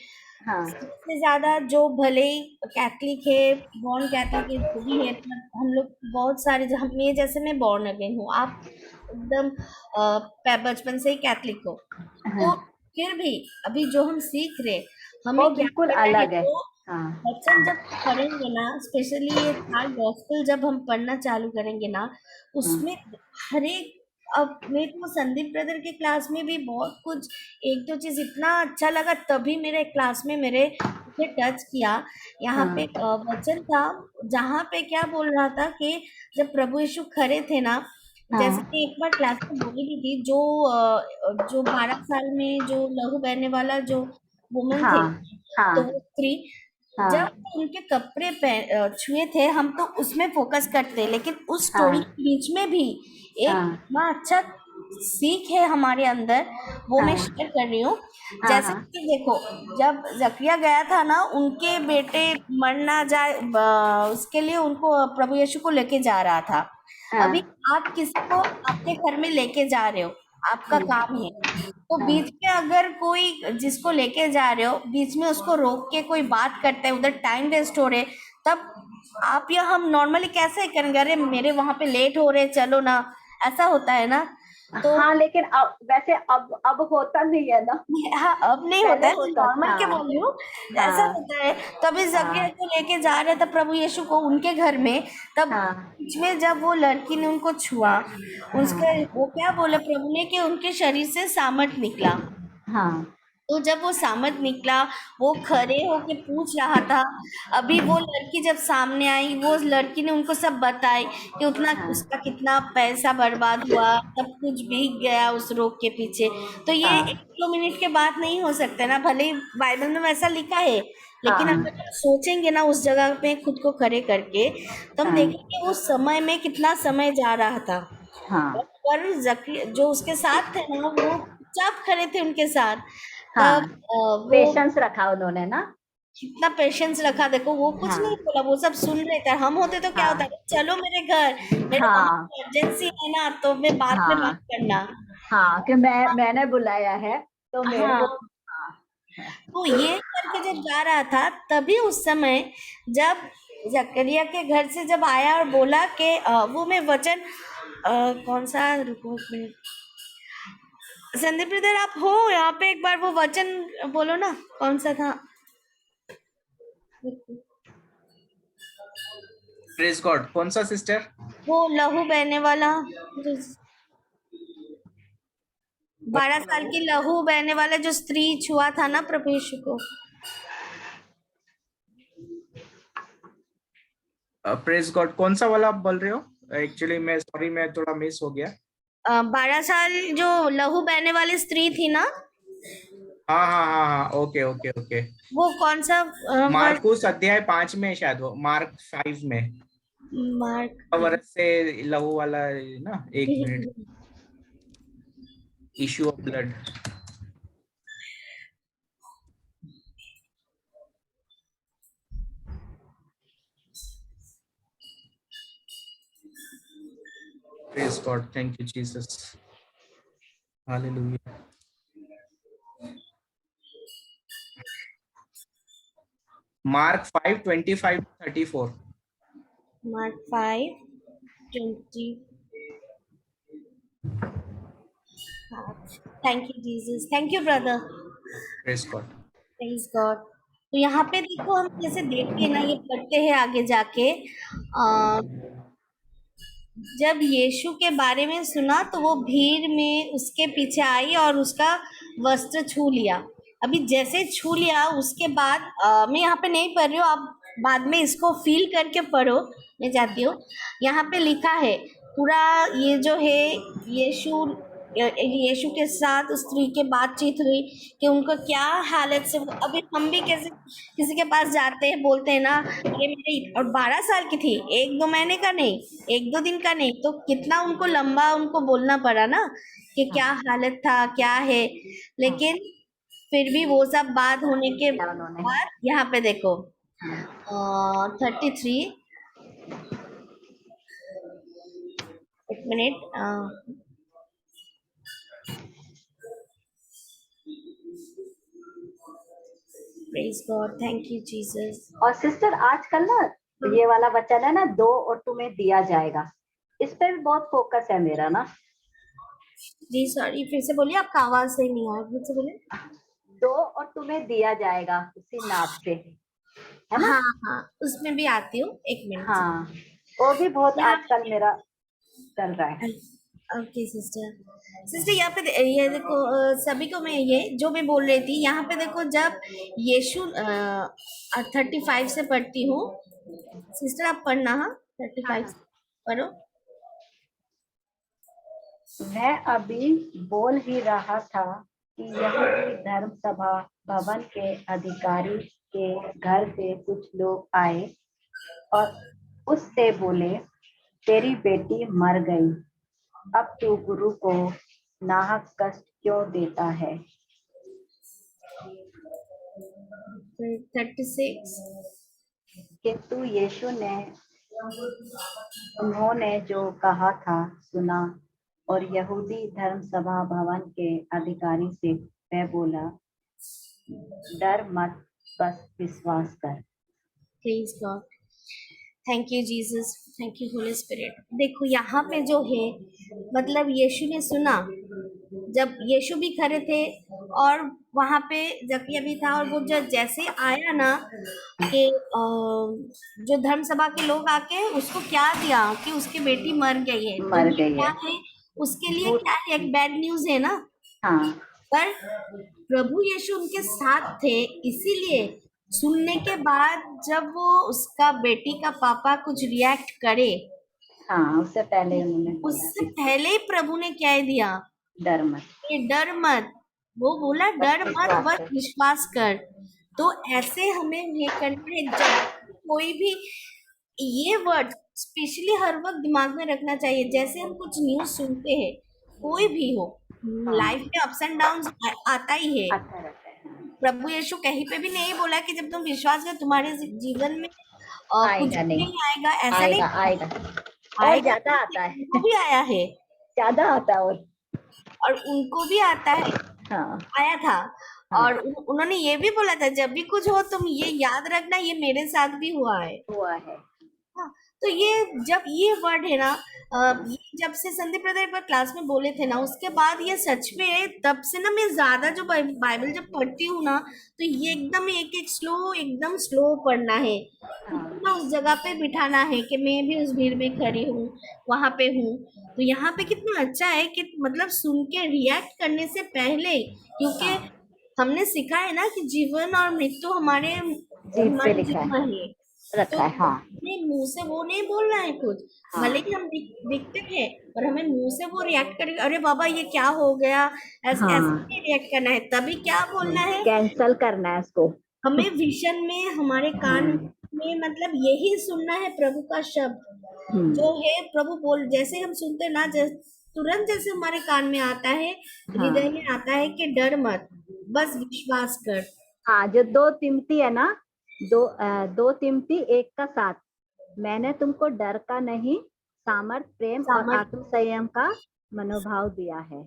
हाँ सबसे ज्यादा जो भले ही कैथलिक है, बॉर्न कैथलिक है, जो भी है, पर हम लोग बहुत सारे, जो हम, ये जैसे मैं बॉर्न अगेन हूँ, आप एकदम बचपन से ही कैथलिक हो, हाँ। तो फिर भी अभी जो हम सीख रहे, वो हमें क्या बिल्कुल करना है, अलग है। तो हाँ वचन जब पढ़ेंगे ना, स्पेशली ये चार गॉस्पेल जब हम पढ़ना चालू करेंगे ना, हाँ उसमें हर एक, अब मैं तो संदीप ब्रदर के क्लास में भी बहुत कुछ, एक दो चीज इतना अच्छा लगा, तभी मेरे क्लास में मुझे टच किया। यहाँ पे हाँ वचन था, जहाँ पे क्या बोल रहा था कि जब प्रभु यीशु खड़े थे ना, जैसे हाँ कि एक बार क्लास में बोली भी थी, जो 12 साल में जो लहू बहने वाला जो वुमन थे, हाँ तो हाँ वो स्त्री, जब हाँ उनके कपड़े छुए थे, हम तो उसमें फोकस करते, लेकिन उस स्टोरी हाँ के बीच में भी एक हाँ इतना अच्छा सीख है हमारे अंदर, वो मैं हाँ शेयर कर रही हूँ। हाँ जैसे हाँ कि देखो, जब जकरिया गया था ना, उनके बेटे मर ना जाए, उसके लिए उनको प्रभु यीशु को लेके जा रहा था। अभी हाँ आप किसी को आपके घर में लेके जा रहे हो, आपका हाँ काम है, तो हाँ बीच में अगर कोई जिसको लेके जा रहे हो, बीच में उसको रोक के कोई बात करता है, उधर टाइम वेस्ट हो रहे, तब आप या हम नॉर्मली कैसे करेंगे, अरे मेरे वहां पे लेट हो रहे, चलो ना, ऐसा होता है ना। तो हाँ। लेकिन अब वैसे अब होता नहीं है ना, हाँ, अब नहीं होता पहले है, होता नॉर्मल था। के बोल रही हूँ, ऐसा हाँ होता है। तभी जकरिया हाँ को लेके जा रहे थे प्रभु यीशु को उनके घर में, तब हाँ बीच में जब वो लड़की ने उनको छुआ, उसके हाँ वो क्या बोले प्रभु ने कि उनके शरीर से सामर्थ निकला। हाँ तो जब वो सामत निकला, वो खड़े होके पूछ रहा था। अभी वो लड़की जब सामने आई, वो लड़की ने उनको सब बताई कि उतना हाँ उसका कितना पैसा बर्बाद हुआ, सब कुछ भीग गया उस रोग के पीछे। तो ये हाँ 1-2 मिनट के बात नहीं हो सकता ना, भले ही बाइबल में वैसा लिखा है, लेकिन हाँ अगर हम सोचेंगे ना उस जगह पे खुद को खड़े करके, तो हम हाँ देखेंगे उस समय में कितना समय जा रहा था। हाँ पर जकरी जो उसके साथ थे ना, वो चुपचाप खड़े थे उनके साथ। तब हाँ। वो पेशेंस रखा उन्होंने ना। कितना पेशेंस रखा, देखो वो कुछ नहीं हाँ बोला, वो सब सुन रहे थे। हम होते तो क्या होता हाँ है, चलो मेरे घर, मेरे हाँ वहां इमरजेंसी है ना, तो मैं बाद में बात हाँ करना। हाँ कि मैंने बुलाया है तो मेरे हाँ, को। हाँ तो ये करके जब जा रहा था, तभी उस समय जब जकरिया के घर से जब आया और बोला कि वो मैं वचन, कौन सा, रुको एक मिनट, संदीप ब्रदर आप हो यहाँ पे, एक बार वो वचन बोलो ना, कौन सा था। प्रेज गॉड, कौन सा सिस्टर? वो लहू बहने वाला, 12 साल की लहू बहने वाला जो स्त्री छुआ था ना प्रभु यीशु को। प्रेज गॉड कौन सा वाला आप बोल रहे हो? एक्चुअली मैं सॉरी, मैं थोड़ा मिस हो गया। 12 साल जो लहू बहने वाली स्त्री थी ना, हाँ हाँ हाँ हाँ, ओके ओके ओके। वो कौन सा वर्ष, मार्कुस अध्याय 5 में, शायद वो मार्क 5 में, मार्क, वर्ष से लहू वाला है ना। एक minute, issue of blood. God. Thank you, Jesus. Hallelujah. Mark 5:25-34. Mark 5:20. Thank you, Jesus. Thank you, brother. Praise God. Praise God. तो यहाँ पे देखो हम जैसे देखते हैं ना, ये पढ़ते हैं आगे जाके, जब यीशु के बारे में सुना तो वो भीड़ में उसके पीछे आई और उसका वस्त्र छू लिया। अभी जैसे छू लिया उसके बाद मैं यहाँ पे नहीं पढ़ रही हूँ, आप बाद में इसको फील करके पढ़ो, मैं चाहती हूँ। यहाँ पे लिखा है पूरा ये जो है यीशु के साथ उस स्त्री के बातचीत हुई कि उनका क्या हालत से, अभी हम भी कैसे किसी के पास जाते हैं, बोलते हैं ना ये मेरी, और 12 साल की थी, 1-2 महीने का नहीं, 1-2 दिन का नहीं, तो कितना उनको लंबा उनको बोलना पड़ा ना कि क्या हालत था, क्या है। लेकिन फिर भी वो सब बात होने के बाद यहाँ पे देखो 33, एक minute, praise God, thank you Jesus. और सिस्टर आजकल ना ये वाला वचन है ना, दो और तुम्हें दिया जाएगा, इस पे भी बहुत फोकस है मेरा ना। जी सॉरी, फिर से बोलिए, आपका आवाज सही नहीं आ रहा, फिर से बोलिए। दो और तुम्हें दिया जाएगा उसी नाप से, है ना? हाँ, उसमें भी आती हूँ, एक मिनट। हाँ, वो भी बहुत यहाँ आजकल मेरा चल रहा है। ओके सिस्टर यहाँ पे ये देखो, सभी को मैं ये जो मैं बोल रही थी, यहाँ पे देखो जब यीशु 35 से पढ़ती हूँ, सिस्टर आप पढ़ना, हाँ 35 से पढ़ो। मैं अभी बोल ही रहा था कि यहूदी धर्म सभा भवन के अधिकारी के घर से कुछ लोग आए और उससे बोले, तेरी बेटी मर गई, अब तू गुरु को नाहक कष्ट क्यों देता है? 36 किंतु यीशु ने उन्होंने जो कहा था सुना, और यहूदी धर्म सभा भवन के अधिकारी से वह बोला, डर मत, बस विश्वास कर। Please God, thank you Jesus, thank you Holi spirit. देखो यहाँ पे जो है, मतलब यीशु ने सुना, जब यीशु भी खड़े थे और वहाँ पे जकिया भी था, और वो जो जैसे आया ना कि जो धर्म सभा के लोग आके उसको क्या दिया कि उसकी बेटी मर गई है, मर तो गई क्या है, है उसके लिए, क्या है, एक बैड न्यूज है ना। हाँ, पर प्रभु यीशु उनके साथ थे, इसीलिए सुनने के बाद जब वो उसका बेटी का पापा कुछ रिएक्ट करे, हाँ, उससे पहले उन्होंने बोला उससे पहले ही प्रभु ने क्या दिया, डर मत, कि डर मत, वो बोला डर मत, बस विश्वास कर। तो ऐसे हमें ये करना है, जब कोई भी ये वर्ड स्पेशली हर वक्त दिमाग में रखना चाहिए, जैसे हम कुछ न्यूज सुनते हैं, कोई भी हो, लाइफ में अप्स एंड डाउन्स आता ही है। आता रहता है, प्रभु यीशु कहीं पे भी नहीं बोला कि जब तुम विश्वास कर तुम्हारे जीवन में कुछ आएगा नहीं, नहीं आएगा, ऐसा नहीं, आएगा आएगा, और आएगा, ज्यादा आता है, उनको भी आया है, ज्यादा आता है, और उनको भी आता है, हाँ, आया था। और उन्होंने ये भी बोला था, जब भी कुछ हो तुम ये याद रखना, ये मेरे साथ भी हुआ है। हुआ है। हाँ, तो ये जब ये वर्ड है ना, ये जब से संदीप ब्रदर पर क्लास में बोले थे ना, उसके बाद ये सच में तब से ना मैं ज्यादा जो बाइबल जब पढ़ती हूँ ना, तो ये एकदम एकदम स्लो पढ़ना है, ना उस जगह पे बिठाना है कि मैं भी उस भीड़ में खड़ी हूँ, वहां पे हूँ। तो यहाँ पे कितना अच्छा है कि मतलब सुन के रिएक्ट करने से पहले, क्योंकि हमने सीखा है ना कि जीवन और मृत्यु हमारे जीभ पे लिखा है, है, तो रखा है, हाँ, हमें मुंह से वो नहीं बोलना है कुछ, भले ही हम दिखते हैं, और हमें मुंह से वो रिएक्ट करेंगे, अरे बाबा ये क्या हो गया, ऐसे नहीं रिएक्ट करना है, तभी क्या बोलना है, कैंसल करना है इसको। हमें विजन में हमारे कान में मतलब यही सुनना है, प्रभु का शब्द जो है, प्रभु बोल, जैसे हम सुनते ना, तुरंत जैसे हमारे कान में आता है, हृदय में आता है कि डर मत, बस विश्वास कर। हाँ, जो 2 तिमोथी है ना, 2 तिमोथी 1:7, मैंने तुमको डर का नहीं सामर्थ्य, प्रेम और सामर्थ्य। आत्म संयम का मनोभाव दिया है।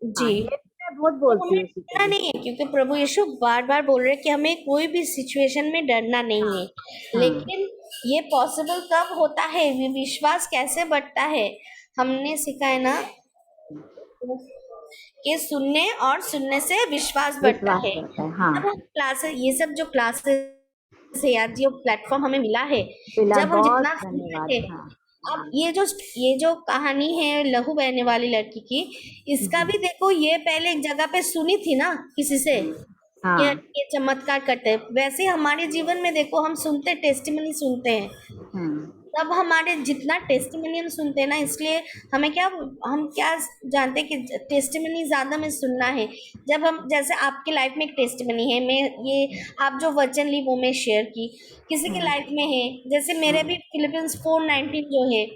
जी। हाँ, ये मैं बहुत तो बोलती हमें हूँ इसी के डरना लिए। नहीं है, क्योंकि प्रभु यीशु बार बार बोल रहे हैं कि हमें कोई भी सिचुएशन में डरना नहीं है। हाँ। लेकिन ये पॉसिबल कब होता है, विश्वास कैसे बढ़ता है, हमने सीखा है ना कि सुनने और सुनने से विश्वास बढ़ता विश्वास है। बढ़ता है। हाँ, जब हम क्लासेस, ये सब जो क्लासेस है या जो प्लेटफॉर्म हमें मिला है, बिला जब हम बहुत जितना सुन धन्यवाद। रहे हैं, हाँ, अब ये जो कहानी है लहू बहने वाली लड़की की, इसका भी देखो, ये पहले एक जगह पे सुनी थी ना किसी से, हाँ, ये चमत्कार करते हैं। वैसे ही हमारे जीवन में देखो, हम सुनते, टेस्टिमनी सुनते हैं, तब हमारे जितना टेस्टिमनी हम सुनते हैं ना, इसलिए हम क्या जानते हैं कि टेस्टिमनी ज्यादा में सुनना है। जब हम, जैसे आपके लाइफ में एक टेस्टिमनी है, मैं ये आप जो वचन ली वो मैं शेयर की, किसी के लाइफ में है, जैसे मेरे भी फिलिपियंस 4:19 जो है,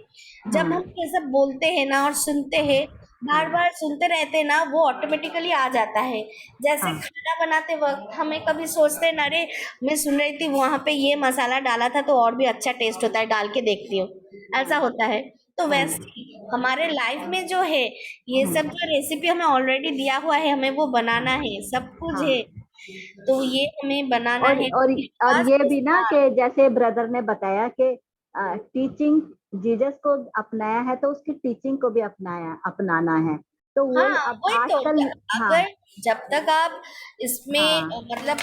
जब हम ये सब बोलते हैं ना और सुनते हैं, बार बार सुनते रहते हैं ना, वो ऑटोमेटिकली आ जाता है। जैसे हाँ। खाना बनाते वक्त हमें कभी सोचते हैं ना, अरे मैं सुन रही थी वहां पे ये मसाला डाला था तो और भी अच्छा टेस्ट होता है, डाल के देखती हूँ, ऐसा होता है। तो वैसे ही हमारे लाइफ में जो है, ये सब जो रेसिपी हमें ऑलरेडी दिया हुआ है, हमें वो बनाना है, सब कुछ है, तो ये हमें बनाना है। और विश्वास ये के भी ना साथ। कि जैसे ब्रदर ने बताया कि टीचिंग जीसस को अपनाया है तो उसकी टीचिंग को भी अपनाना है। तो वही हाँ, अब वही तो, आजकल। हाँ, अगर जब तक आप इसमें हाँ, मतलब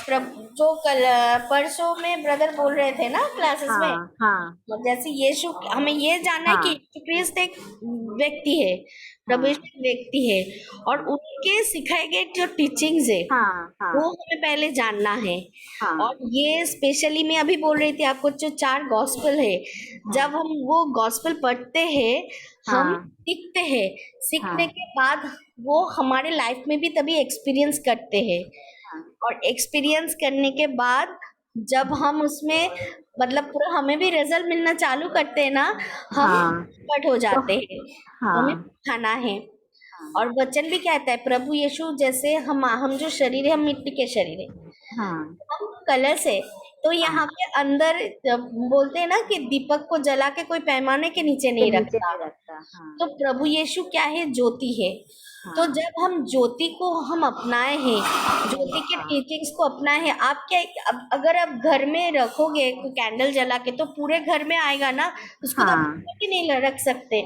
जो कल परसों में ब्रदर बोल रहे थे ना क्लासेस में, हाँ, हाँ, जैसे यीशु, हमें ये जानना है कि हाँ, यीशु क्रिस्त एक व्यक्ति है, प्रभु यीशु एक व्यक्ति है, और उनके सिखाए गए जो टीचिंग्स है हाँ, वो हाँ, हमें पहले जानना है। हाँ, और ये स्पेशली मैं अभी बोल रही थी आपको, जो 4 गॉस्पेल है, जब हम वो गॉस्पेल पढ़ते हैं, हम हाँ, सीखते हैं, सीखने हाँ, के बाद वो हमारे लाइफ में भी तभी एक्सपीरियंस करते हैं, हाँ, और एक्सपीरियंस करने के बाद जब हम उसमें मतलब पूरा हमें भी रिजल्ट मिलना चालू करते हैं ना, हम हाँ, एक्सपर्ट हो तो जाते हैं, हमें हाँ, खाना है। हाँ, और वचन भी कहता है, प्रभु यीशु जैसे हम जो शरीर है, हम मिट्टी के शरीर है, हाँ, हम कलश है, तो यहाँ पे अंदर जब बोलते हैं ना कि दीपक को जला के कोई पैमाने के नीचे के नहीं नीचे रखता, नहीं रखता। हाँ, तो प्रभु यीशु क्या है, ज्योति है। तो हाँ, जब हम ज्योति को हम अपनाए हैं, ज्योति के हाँ, टीचिंग्स को अपनाए हैं, आप क्या, अब अगर आप घर में रखोगे कोई कैंडल जला के, तो पूरे घर में आएगा ना, उसको तो आप हाँ, ऊपर भी नहीं रख सकते।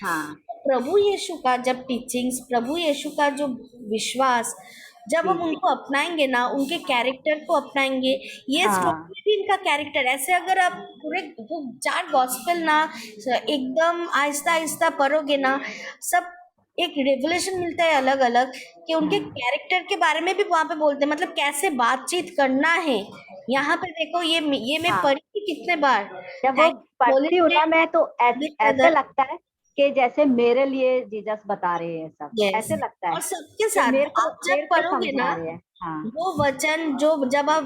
हाँ, प्रभु यीशु का जब टीचिंग्स, प्रभु यीशु का जो विश्वास, जब हम जी, उनको अपनाएंगे ना, उनके कैरेक्टर को अपनाएंगे, ये स्टोरी हाँ, में भी इनका कैरेक्टर ऐसे, अगर आप पूरे वो 4 गॉस्पेल ना एकदम आहिस्ता आहिस्ता पढ़ोगे ना, सब एक रेवलेशन मिलता है अलग अलग, कि उनके हाँ, कैरेक्टर के बारे में भी वहां पे बोलते हैं, मतलब कैसे बातचीत करना है। यहाँ पे देखो, ये मैं हाँ। पढ़ी थी कितने बार। जब वो थैंक होली पढ़ती हूँ ना मैं तो ऐसे ब्रदर। लगता है कि जैसे मेरे लिए जीसस बता रहे हैं, सब यस, ऐसे लगता है और सबके कि साथ आप जब मेरे को पढ़ोगे ना, समझा रहे हैं। हाँ, वो वचन जो, जब आप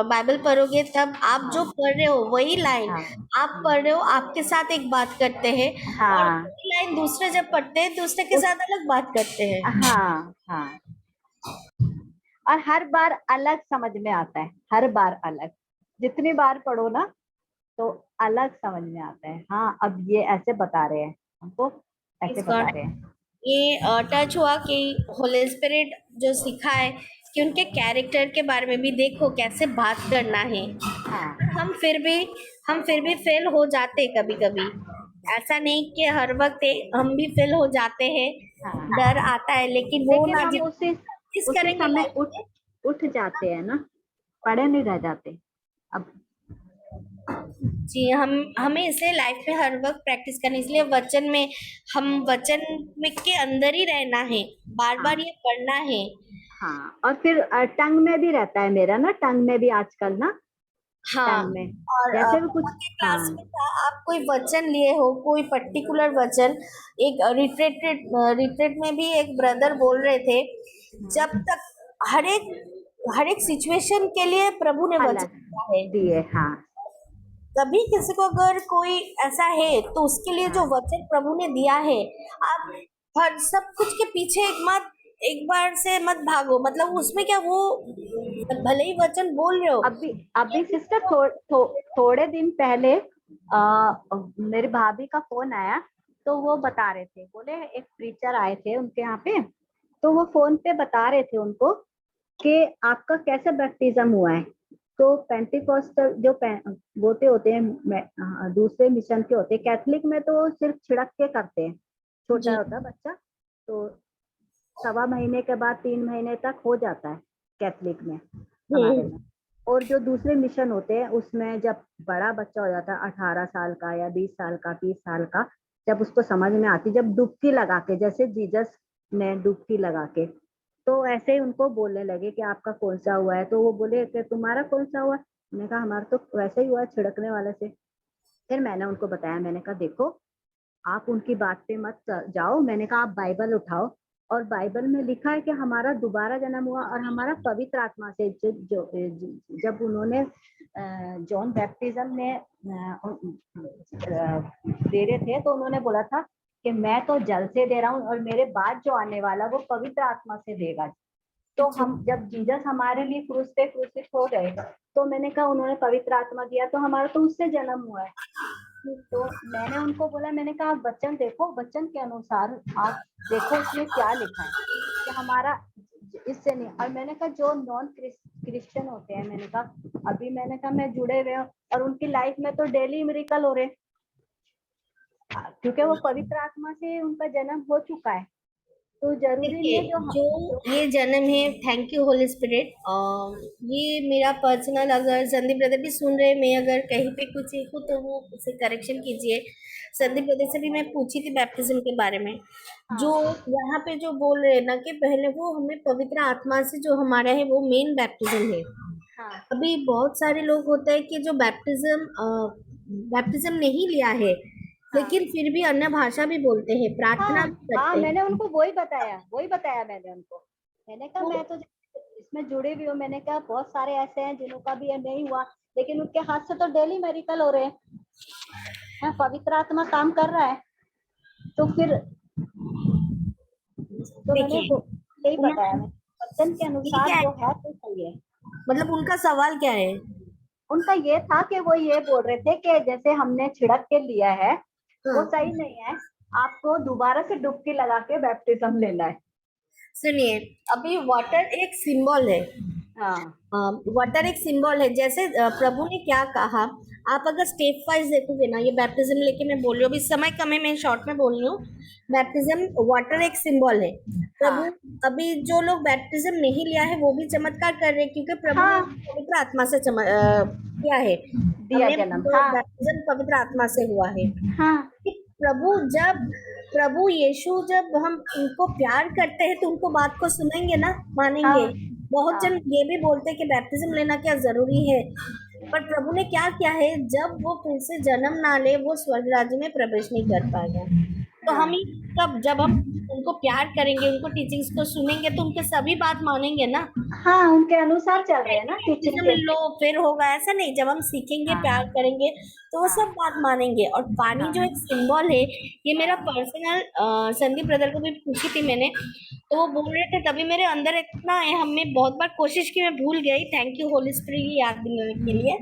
बाइबल पढ़ोगे, तब आप जो हाँ, पढ़ रहे हो वही लाइन हाँ, आप पढ़ रहे हो, आपके साथ एक बात करते हैं, और हाँ, वही लाइन दूसरे जब पढ़ते हैं, दूसरे के उस साथ अलग बात करते हैं। हाँ, हाँ। और हर बार अलग समझ में आता है, हर बार अलग। जितनी बार पढ़ो ना तो अलग समझ में आता है। हाँ, अब ये ऐसे बता रहे हैं हमको, ऐसे Praise बता God। रहे हैं। ये टच हुआ कि होली स्पिरिट जो सिखाए कि उनके कैरेक्टर के बारे में भी देखो, कैसे बात करना है। हाँ, हम फिर भी फेल हो जाते कभी कभी, ऐसा नहीं कि हर वक्त हम भी फेल हो जाते हैं, हाँ, डर आता है, लेकिन वो लेकिन ना, हम जितना प्रैक्टिस उसी करेंगे समय लाइफ में। उठ जाते हैं ना, पड़े नहीं रह जाते। अब जी, हमें इसे लाइफ में हर वक्त प्रैक्टिस करनी, इसलिए वचन में, हम वचन में के अंदर ही रहना है, बार बार हाँ, ये पढ़ना है। हाँ, और फिर टंग में भी रहता है मेरा ना, टंग में भी आजकल ना, हाँ, टंग में और जैसे भी कुछ। पापा के क्लास हाँ, में था, आप कोई वचन लिए हो, कोई पर्टिकुलर वचन, एक रिट्रेट में भी एक ब्रदर बोल रहे थे, जब तक हर एक सिचुएशन के लिए प्रभु ने वचन अलग दिया है। दिए। हाँ, कभी किसी को अगर कोई ऐसा है, तो उसके लिए जो हाँ, वचन प्रभु ने दिया है, आप हर सब कुछ के पीछे एक बार से मत भागो, मतलब उसमें क्या, वो भले ही वचन बोल रहे हो, अभी सिस्टर थोड़े दिन पहले मेरी भाभी का फोन आया तो वो बता रहे थे, बोले एक प्रीचर आए थे उनके यहाँ पे, तो वो फोन पे बता रहे थे उनको कि आपका कैसे बैप्टिज्म हुआ है। तो पेंटिकॉस्टल जो होते होते हैं दूसरे मिशन के होते हैं, कैथलिक में तो सिर्फ छिड़क के करते हैं, छोटा जी। होता है बच्चा, तो 1.25 महीने के बाद 3 महीने तक हो जाता है कैथलिक में हमारे में। और जो दूसरे मिशन होते हैं उसमें जब बड़ा बच्चा हो जाता है 18 साल का या 20 साल का 30 साल का, जब उसको समझ में आती, जब डुबकी लगा के, जैसे जीसस ने डुबकी लगा के, तो ऐसे ही उनको बोलने लगे कि आपका कौन सा हुआ है। तो वो बोले कि तुम्हारा कौन सा हुआ। मैंने कहा हमारा तो वैसे ही हुआ है, छिड़कने वाले से। फिर मैंने उनको बताया, मैंने कहा देखो आप उनकी बात पे मत जाओ, मैंने कहा आप बाइबल उठाओ, और बाइबल में लिखा है कि हमारा दोबारा जन्म हुआ और हमारा पवित्र आत्मा से। जब उन्होंने जॉन बैप्टिज्म ने दे रहे थे तो उन्होंने बोला था कि मैं तो जल से दे रहा हूँ और मेरे बाद जो आने वाला वो पवित्र आत्मा से देगा। तो हम जब जीसस हमारे लिए क्रूस पे क्रूसित हो गए, तो मैंने कहा उन्होंने पवित्र आत्मा दिया तो हमारा तो उससे जन्म हुआ है। तो मैंने उनको बोला, मैंने कहा आप वचन देखो, वचन के अनुसार आप देखो उसमें क्या लिखा है कि हमारा इससे नहीं। और मैंने कहा जो नॉन क्रिश्चियन होते हैं, मैंने कहा अभी मैंने कहा मैं जुड़े हुए हूँ और उनकी लाइफ में तो डेली मिरेकल हो रहे हैं, क्योंकि वो पवित्र आत्मा से उनका जन्म हो चुका है। तो जरूरी नहीं है जो ये जन्म है, थैंक यू होली स्पिरिट। ये मेरा पर्सनल, अगर संदीप ब्रदर भी सुन रहे, मैं अगर कहीं पे कुछ हूँ तो वो उसे करेक्शन कीजिए। संदीप ब्रदर से भी मैं पूछी थी बैप्टिज्म के बारे में, जो यहाँ पे जो बोल रहे हैं ना कि पहले वो हमें पवित्र आत्मा से जो हमारा है वो मेन बैप्टिज्म है। अभी बहुत सारे लोग होते हैं कि जो बैप्टिज्म नहीं लिया है लेकिन फिर भी अन्य भाषा भी बोलते हैं, प्रार्थना भी करते हैं। मैंने उनको वही बताया मैंने उनको। मैंने कहा मैं तो इसमें जुड़ी हुई हूँ, मैंने कहा बहुत सारे ऐसे हैं जिनका भी ये नहीं हुआ, लेकिन उनके हाथ से तो डेली मेडिकल हो रहे हैं, पवित्र आत्मा काम कर रहा है। तो फिर तो मैंने यही बताया, वचन के अनुसार जो है तो सही है। मतलब उनका सवाल क्या है? उनका ये था कि वो ये बोल रहे थे कि जैसे हमने छिड़क के लिया है वो सही नहीं है, आपको दोबारा से डुबकी लगा के बैप्टिज्म लेना है। सुनिए, अभी वाटर एक सिंबल है। वाटर एक सिंबल है। जैसे प्रभु ने क्या कहा, आप अगर स्टेप वाइज देखोगे ना, ये बैप्टिज्म लेके मैं बोल रही हूँ, अभी समय कम है, मैं शॉर्ट में बोल रही हूँ। बैप्टिज्म वाटर एक सिंबल है। प्रभु अभी जो लोग बैप्टिज्म नहीं लिया है वो भी चमत्कार कर रहे हैं, क्योंकि प्रभु ने पवित्र आत्मा से किया है, बैप्टिज्म पवित्र आत्मा से हुआ है। प्रभु यीशु जब हम उनको प्यार करते हैं तो उनको बात को सुनेंगे ना, मानेंगे। बहुत जन ये भी बोलते हैं कि बैप्टिज्म लेना क्या जरूरी है, पर प्रभु ने क्या किया है, जब वो फिर से जन्म ना ले वो स्वर्ग राज्य में प्रवेश नहीं कर पाएगा। तो हम ही तब जब हम उनको प्यार करेंगे, उनको टीचिंग्स को सुनेंगे तो उनके सभी बात मानेंगे ना। उनके अनुसार चल रहे हैं ना टीचिंग के। लो फिर होगा, ऐसा नहीं। जब हम सीखेंगे, प्यार करेंगे तो वो सब बात मानेंगे। और पानी जो एक सिंबल है, ये मेरा पर्सनल संदीप ब्रदर को भी पूछी थी मैंने, तो वो बोल रहे थे तभी मेरे अंदर इतना है, हमने बहुत बार कोशिश की, मैं भूल गई। थैंक यू होली स्पिरिट याद दिलाने के लिए।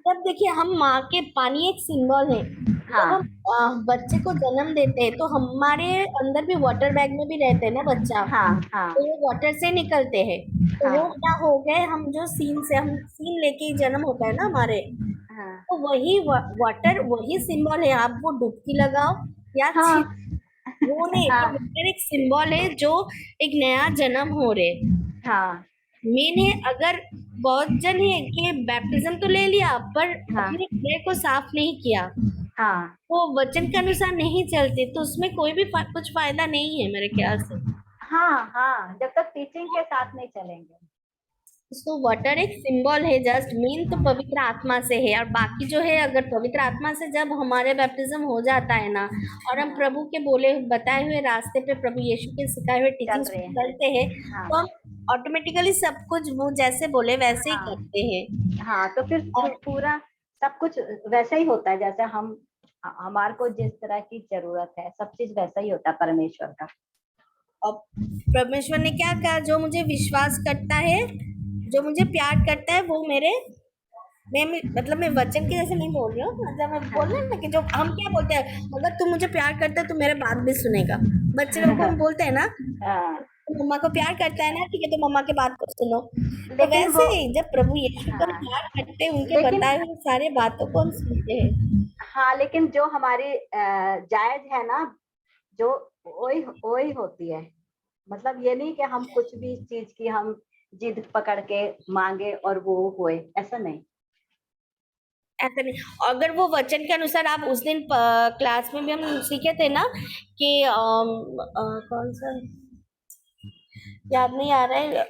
तब देखिए, हम माँ के, पानी एक सिंबल है। जब हम बच्चे को जन्म देते हैं तो हमारे अंदर भी वाटर बैग में भी रहते हैं ना बच्चा, तो वो वाटर से निकलते हैं। तो वो क्या हो गए, हम जो हम सीन लेके जन्म होता है ना हमारे, तो वही वाटर वही सिंबल है। आप वो डुबकी लगाओ या वो नहीं, तो वाटर एक सिंबल है जो एक नया जन्म हो रहे। मैंने अगर बहुत जन है कि बैप्टिज्म तो ले लिया पर अपने हृदय को साफ नहीं किया, वो वचन के अनुसार नहीं चलते, तो उसमें कोई भी कुछ फायदा नहीं है मेरे ख्याल से। जब तक टीचिंग के साथ नहीं चलेंगे। तो वाटर एक सिंबल है, जस्ट मेन तो पवित्र आत्मा से है। और बाकी जो है, अगर पवित्र आत्मा से जब हमारे बैप्टिज्म हो जाता है ना, और हम प्रभु के बताए हुए रास्ते पे, प्रभु यीशु के सिखाए हुए टीचिंग्स चलते हैं, तो हम ऑटोमेटिकली सब कुछ वो जैसे बोले वैसे ही करते हैं। तो फिर पूरा सब कुछ वैसा ही होता है, जैसे हमारे को जिस तरह की जरूरत है सब चीज वैसा ही होता है परमेश्वर का। और परमेश्वर ने क्या कहा, जो मुझे विश्वास करता है, जो मुझे प्यार करता है, वो मतलब मैं वचन के जैसे नहीं बोल रही हूँ, मतलब मैं बोल रही हूँ ना कि जो हम क्या बोलते हैं, अगर तू मुझे प्यार करता है तो मेरे बात भी सुनेगा। बच्चे लोग को हम बोलते हैं ना, हाँ, तो मम्मा को प्यार करता है ना, ठीक है तो मम्मा के बात को सुनो। तो लेकिन वैसे वो ही जब प्रभु यीशु को हम हाँ, प्यार करते हैं, उनके लेकिन बताए हुए सारे बातों को हम सुनते हैं। हाँ, लेकिन जो हमारी जायज है ना, जो वही वही होती है। मतलब ये नहीं कि हम कुछ भी चीज की हम जिद पकड़ के मांगे और वो होए, ऐसा नहीं। ऐसा नहीं, अगर वो वचन के अनुसार आप उस दिन क्लास में भी हम सीखे थे ना कि कौन सा याद नहीं आ रहा है,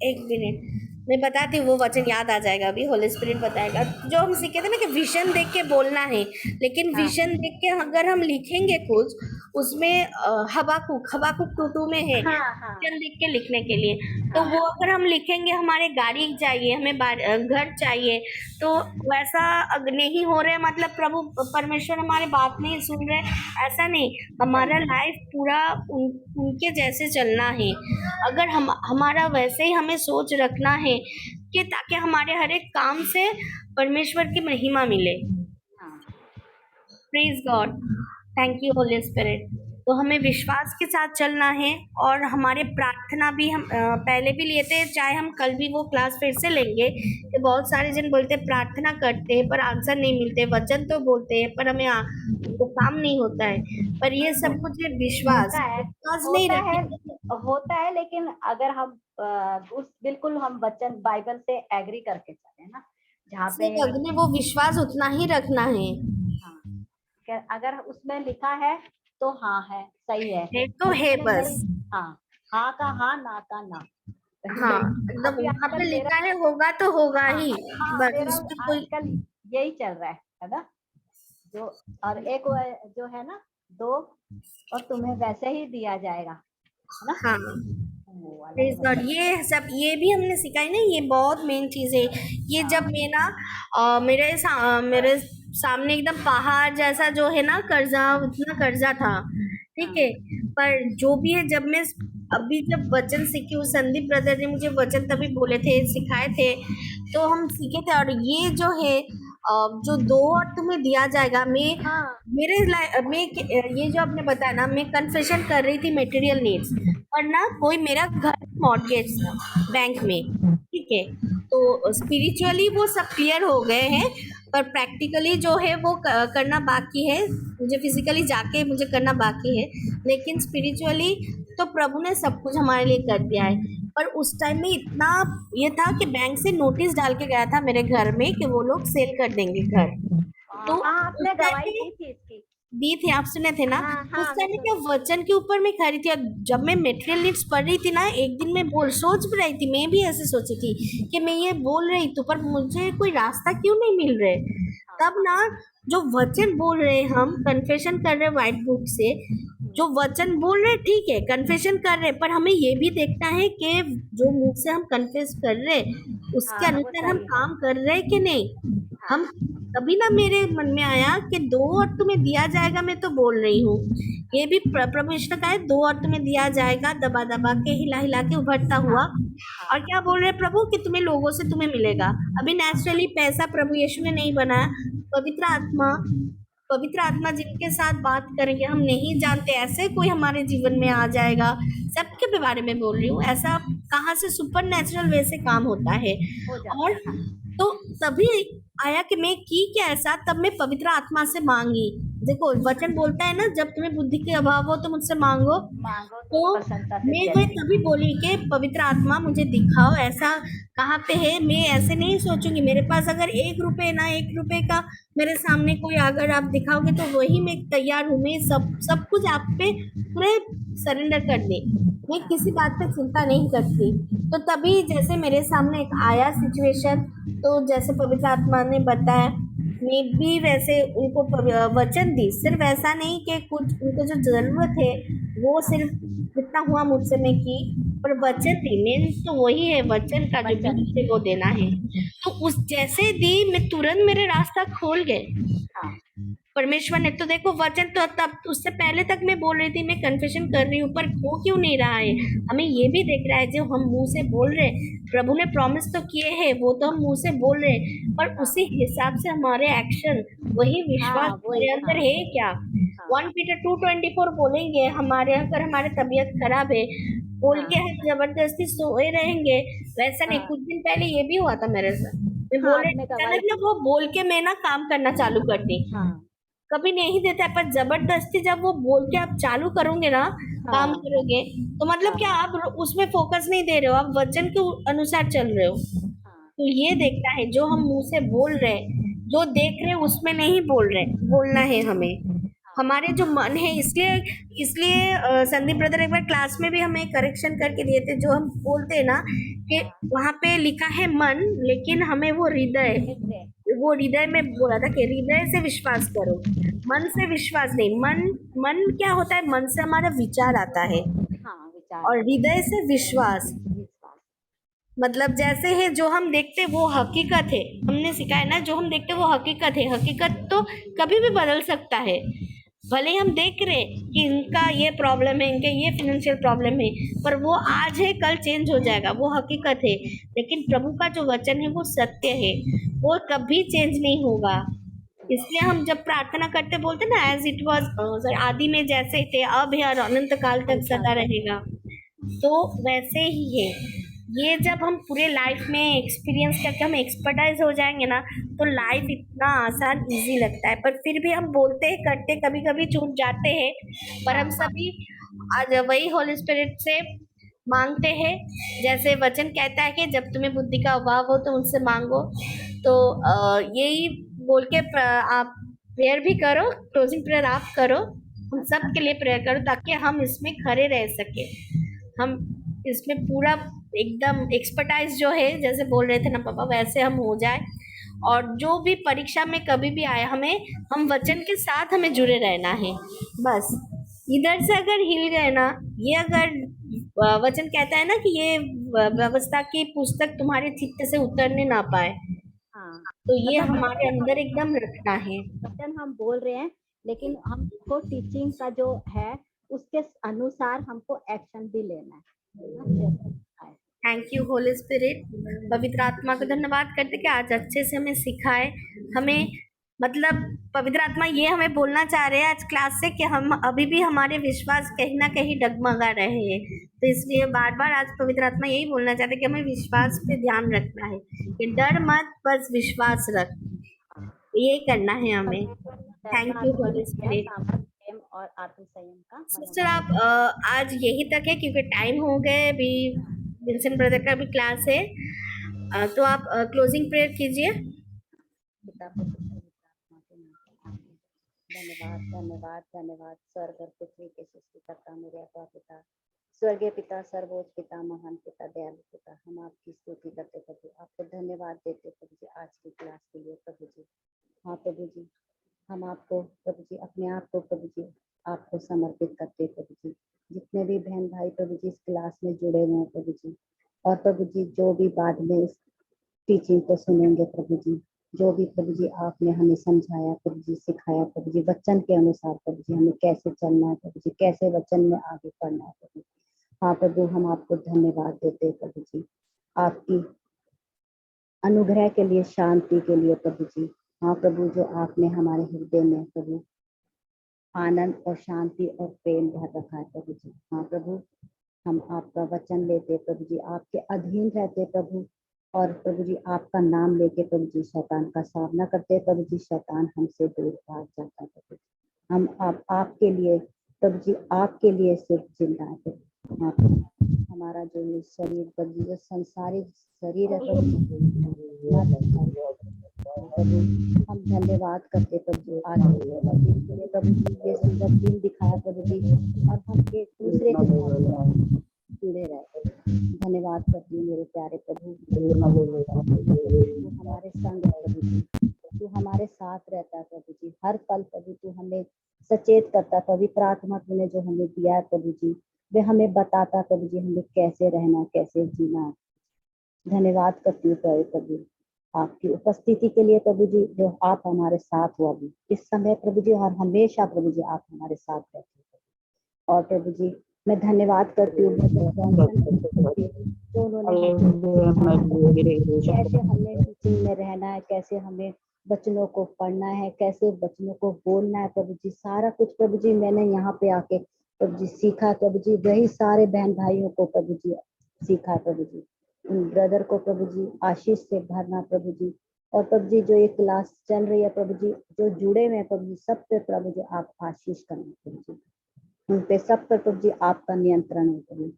एक मिनट मैं बताती हूँ, वो वचन याद आ जाएगा अभी, होली स्पिरिट बताएगा। जो हम सीखे थे ना कि विजन देख के बोलना है, लेकिन हाँ, विजन देख के अगर हम लिखेंगे कुछ, उसमें हबाकुक हबाकुक 2:2 में है हाँ, हाँ, विजन देख के लिखने के लिए। तो हाँ, वो अगर हम लिखेंगे, हमारे गाड़ी चाहिए, हमें घर चाहिए, तो वैसा नहीं हो रहा है, मतलब प्रभु परमेश्वर हमारे बात नहीं सुन रहे, ऐसा नहीं। हमारा लाइफ पूरा उनके जैसे चलना है। अगर हम हमारा वैसे ही हमें सोच रखना है कि ताकि हमारे हर एक काम से परमेश्वर की महिमा मिले। हाँ, praise God, thank you Holi spirit. तो हमें विश्वास के साथ चलना है, और हमारे प्रार्थना भी हम पहले भी लिए थे, चाहे हम कल भी वो क्लास फिर से लेंगे, कि बहुत सारे जन बोलते हैं प्रार्थना करते हैं पर आंसर नहीं मिलते, वचन तो बोलते हैं पर हमें वो काम नहीं होता है। पर ये सब कुछ है विश्वास, होता है, विश्वास नहीं होता है, रखेंगे होता है, लेकिन अगर हम उस बिल्कुल हम वचन बाइबल से एग्री करके चले ना, जहाँ पे सिर्फ अग्नि वो विश्वास उतना ही रखना है। हाँ, कि अगर उसमें लिखा है तो हाँ है, सही है। तो है उसमें बस। नहीं, हाँ का हाँ, ना का ना। हाँ, मतलब अभी वहां पे आजकल मेरा लिखा है होगा तो होगा हाँ, ही, हाँ, बस मेरा उसमें कोई। आजकल यही चल रहा है ना। जो और एक वो जो है ना, दो और तुम्हें वैसे ही दिया जाएगा, है ना, हाँ, वो वाला प्रेज गॉड, वचन। ये सब ये भी हमने सीखा है ना, ये बहुत मेन चीज है। ये जब हाँ, मैं ना मेरे सामने एकदम पहाड़ जैसा जो है ना कर्जा, उतना कर्जा था, ठीक हाँ, है। पर जो भी है, जब मैं अभी जब वचन सीखी हूँ, संदीप ब्रदर ने मुझे वचन तभी बोले थे, सिखाए थे, तो हम सीखे थे। और ये जो है जो 2 और तुम्हें दिया जाएगा, हाँ, मैं ये जो आपने बताया ना, मैं कन्फेशन कर रही थी मटेरियल नीड्स, और ना कोई मेरा घर मॉर्गेज था बैंक में, ठीक है। तो स्पिरिचुअली वो सब क्लियर हो गए हैं, पर प्रैक्टिकली जो है वो करना बाकी है, मुझे फिजिकली जाके मुझे करना बाकी है, लेकिन स्पिरिचुअली तो प्रभु ने सब कुछ हमारे लिए कर दिया है। पर उस टाइम में इतना ये था कि बैंक से नोटिस डाल के गया था मेरे घर में कि वो लोग सेल कर देंगे घर। तो हाँ, उस आपने टाइम गवाही में दी थी इसकी। दी थी, आप सुने थे ना। हाँ, उस हाँ, मैं टाइम में क्या सुनी। वचन के ऊपर मैं खड़ी थी, और जब मैं मटेरियल नीड्स पढ़ रही थी ना, एक दिन मैं सोच भी रही थी, मैं भी ऐसे सोची थी कि मैं ये बोल रही थी पर मुझे कोई रास्ता क्यों नहीं मिल रहे। तब हाँ, ना जो वचन बोल रहे हैं, हम कन्फेशन कर रहे हैं व्हाइट बुक से, जो वचन बोल रहे हैं ठीक है, कन्फेशन कर रहे हैं, पर हमें ये भी देखना है कि जो मुंह से हम कन्फेस कर रहे हैं उसके हाँ, वो अनुसार हम सही है। काम कर रहे हैं कि नहीं। हम हाँ, तभी ना मेरे मन में आया कि 2 और तुम्हें दिया जाएगा, मैं तो बोल रही हूँ, ये भी प्रभु यीशु ने कहा है, 2 और तुम्हें दिया जाएगा, दबा दबा के हिला हिला के उभरता हुआ। हाँ, और क्या बोल रहे हैं प्रभु कि तुम्हें लोगों से तुम्हें मिलेगा। अभी नेचुरली पैसा प्रभु यीशु ने नहीं बनाया, पवित्र आत्मा, पवित्र आत्मा जिनके साथ बात करेंगे, हम नहीं जानते ऐसे कोई हमारे जीवन में आ जाएगा। सबके बारे में बोल रही हूँ, ऐसा कहाँ से सुपर नेचुरल वे से काम होता है। हो जाता और है। हाँ, तो तभी आया कि मैं की क्या ऐसा, तब मैं पवित्र आत्मा से मांगी। देखो वचन बोलता है ना, जब तुम्हें बुद्धि के अभाव हो तो मुझसे मांगो। मांगो तो तो प्रसन्नता से मैं वही देंगे। तभी बोली कि पवित्र आत्मा मुझे दिखाओ ऐसा कहाँ पे है। मैं ऐसे नहीं सोचूंगी, मेरे पास अगर 1 रुपए ना 1 रुपए का मेरे सामने कोई अगर आप दिखाओगे तो वही मैं तैयार हूँ, मैं सब कुछ आप पे पूरे सरेंडर कर दे, मैं किसी बात पे चिंता नहीं करती। तो तभी जैसे मेरे सामने एक आया सिचुएशन, तो जैसे पवित्र आत्मा ने बताया, मैं भी वैसे उनको वचन दी, सिर्फ ऐसा नहीं कि कुछ उनको जो जरूरत है वो सिर्फ जितना हुआ मुझसे मैं की, पर वचन दी, मेन तो वही है, वचन का जो वचन। बीज है वो देना है। तो उस जैसे दी, मैं तुरंत मेरे रास्ता खोल गए। हाँ, परमेश्वर ने तो देखो वचन तो तब उससे पहले तक मैं बोल रही थी, मैं कन्फेशन कर रही हूँ, पर हो क्यों नहीं रहा है? हमें ये भी देख रहा है, जो हम मुंह से बोल रहे प्रभु ने प्रॉमिस तो किए हैं, वो तो हम मुंह से बोल रहे, पर उसी हिसाब से हमारे एक्शन, वही विश्वास हमारे अंदर है क्या? 1 Peter 2:24 बोलेंगे, हमारे अगर हमारे तबीयत खराब है बोल के हम जबरदस्ती सोए रहेंगे, वैसा नहीं। कुछ दिन पहले ये भी हुआ था मेरे साथ, मैं बोल रही अचानक ना वो बोल के मैं ना काम करना चालू कर दी। कभी नहीं देता है, पर जबरदस्ती जब वो बोल के आप चालू करोगे ना, काम करोगे, तो मतलब क्या आप उसमें फोकस नहीं दे रहे हो, आप वचन के अनुसार चल रहे हो। तो ये देखना है, जो हम मुंह से बोल रहे जो देख रहे उसमें नहीं बोल रहे, बोलना है हमें हमारे जो मन है। इसलिए इसलिए संदीप ब्रदर एक बार क्लास में भी हमें करेक्शन करके दिए थे, जो हम बोलते हैं ना कि वहां पे लिखा है मन, लेकिन हमें वो हृदय में बोला था कि हृदय से विश्वास करो, मन से विश्वास नहीं। मन क्या होता है? मन से हमारा विचार आता है, और हृदय से विश्वास मतलब जैसे है जो हम देखते वो हकीकत है। हमने सिखाया ना, जो हम देखते वो हकीकत है। हकीकत तो कभी भी बदल सकता है। भले ही हम देख रहे कि इनका ये प्रॉब्लम है, इनके ये फाइनेंशियल प्रॉब्लम है, पर वो आज है कल चेंज हो जाएगा, वो हकीकत है। लेकिन प्रभु का जो वचन है वो सत्य है, वो कभी चेंज नहीं होगा। इसलिए हम जब प्रार्थना करते बोलते ना, एज इट वाज आदि में जैसे थे, अब है और अनंत काल तक सदा रहेगा, तो वैसे ही है। ये जब हम पूरे लाइफ में एक्सपीरियंस करके हम एक्सपर्टाइज हो जाएंगे ना, तो लाइफ इतना आसान इजी लगता है। पर फिर भी हम बोलते हैं करते कभी कभी चूक जाते हैं, पर हम सभी आज वही होली स्पिरिट से मांगते हैं। जैसे वचन कहता है कि जब तुम्हें बुद्धि का अभाव हो तो उनसे मांगो। तो यही बोल के आप प्रेयर भी करो, क्लोजिंग प्रेयर आप करो, हम सब के लिए प्रेयर करो, ताकि हम इसमें खड़े रह सके, हम इसमें पूरा एकदम एक्सपर्टाइज जो है, जैसे बोल रहे थे ना पापा, वैसे हम हो जाए। और जो भी परीक्षा में कभी भी आए, हम वचन के साथ हमें जुड़े रहना है बस। इधर से अगर हिल गए ना, ये अगर वचन कहता है ना कि ये व्यवस्था की पुस्तक तुम्हारे चित्त से उतरने ना पाए, तो ये हमारे अंदर एकदम रखना है। वचन हम बोल रहे हैं, लेकिन हमको टीचिंग का जो है उसके अनुसार हमको एक्शन भी लेना है। थैंक यू होली स्पिरिट, पवित्र आत्मा को धन्यवाद करते कि आज अच्छे से हमें सिखाए। हमें मतलब पवित्र आत्मा ये हमें बोलना चाह रहे हैं आज क्लास से कि हम अभी भी हमारे विश्वास कहीं ना कहीं डगमगा रहे हैं। तो इसलिए बार बार आज पवित्र आत्मा यही बोलना चाहते हैं कि हमें विश्वास पे ध्यान रखना है, कि डर मत, बस विश्वास रख, ये करना है हमें। Thank you Holi spirit. और आत्म संयम का सिस्टर आप आज यही तक है, क्योंकि टाइम हो गए, अभी विंसेंट ब्रदर का भी क्लास है, तो आप क्लोजिंग प्रेयर कीजिए। धन्यवाद धन्यवाद धन्यवाद। स्वर्ग और पृथ्वी के सृष्टिकर्ता मेरे अब्बा पिता, स्वर्गीय पिता, सर्वोच्च पिता, महान पिता, दयालु पिता, हम आपकी स्तुति करते प्रभु, आपको धन्यवाद देते प्रभु जी आज की क्लास के लिए प्रभु जी। हाँ प्रभु जी, हम आपको प्रभु जी अपने आप को प्रभु जी आपको समर्पित करते प्रभु जी। जितने भी बहन भाई प्रभु जी इस क्लास में जुड़े हुए हैं प्रभु जी, और प्रभु जी जो भी बाद में इस टीचिंग को सुनेंगे प्रभु जी, जो भी प्रभु जी आपने हमें समझाया प्रभु जी, सिखाया प्रभु जी, वचन के अनुसार प्रभु जी हमें कैसे चलना है प्रभु जी, कैसे वचन में आगे बढ़ना है प्रभु। हाँ प्रभु, हम आपको धन्यवाद देते हैं प्रभु जी, आपकी अनुग्रह के लिए, शांति के लिए प्रभु जी। हाँ प्रभु, जो आपने हमारे हृदय में प्रभु आनंद और शांति और प्रेम भर रखा है प्रभु जी। हाँ प्रभु, हम आपका वचन लेते प्रभु जी, आपके अधीन रहते प्रभु, और प्रभु जी आपका नाम लेके प्रभु जी शैतान का सामना करते प्रभु जी, शैतान हमसे दूर भाग जाता है प्रभु। हम आपके लिए प्रभु जी, आपके लिए सिर्फ जिंदा है प्रभु। हाँ प्रभु, हमारा जो ये शरीर प्रभु जी, जो संसारिक शरीर है प्रभु, हम धन्यवाद करते प्रभु जी आज प्रभु जी ये सुंदर दिन दिखाया प्रभु जी, और हम एक दूसरे के साथ जुड़े रहे। धन्यवाद करती हूँ मेरे प्यारे प्रभु, तू हमारे संग प्रभु जी, तू हमारे साथ रहता है प्रभु जी, हर पल प्रभु तू हमें सचेत करता। पवित्र आत्मा तूने जो हमें दिया है प्रभु जी, वे हमें बताता प्रभु जी हमें कैसे रहना, कैसे जीना। धन्यवाद करती हूँ प्यारे प्रभु, आपकी उपस्थिति के लिए प्रभु जी, जो आप हमारे साथ हो अभी इस समय प्रभु जी, और हमेशा प्रभु जी आप हमारे साथ रहते हैं। और प्रभु जी मैं धन्यवाद करती हूँ जो उन्होंने कैसे हमें टीचिंग में रहना है, कैसे हमें बच्चों को पढ़ना है, कैसे बच्चों को बोलना है प्रभु जी, सारा कुछ प्रभु जी मैंने यहाँ पे आके प्रभु जी सीखा प्रभु जी, वही सारे बहन भाइयों को प्रभु जी सीखा प्रभु जी, उन ब्रदर को प्रभु जी आशीष से भरना प्रभु जी। और प्रभु जी जो ये क्लास चल रही है प्रभु जी, जो जुड़े हुए हैं प्रभु जी, सब पे प्रभु जी आप आशीष करना प्रभु जी, उन पे सब पर प्रभु जी आपका नियंत्रण हो प्रभु,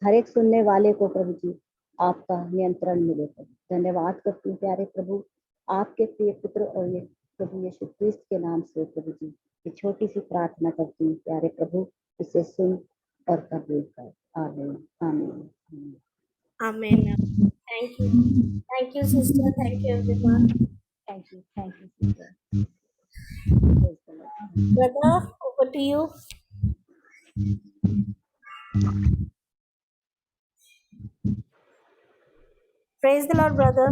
हर एक सुनने वाले को प्रभु जी आपका नियंत्रण मिले प्रभु। धन्यवाद करती हूँ प्यारे प्रभु, आपके प्रिय पुत्र और ये प्रभु यीशु क्रिस्त के नाम से प्रभु जी ये छोटी सी प्रार्थना करती हूँ प्यारे प्रभु, इसे सुन और कबूल कर। आमीन आमीन Amen. Thank you sister, thank you everyone. Thank you sister. Praise the Lord. Brother, over to you. Praise the Lord, brother.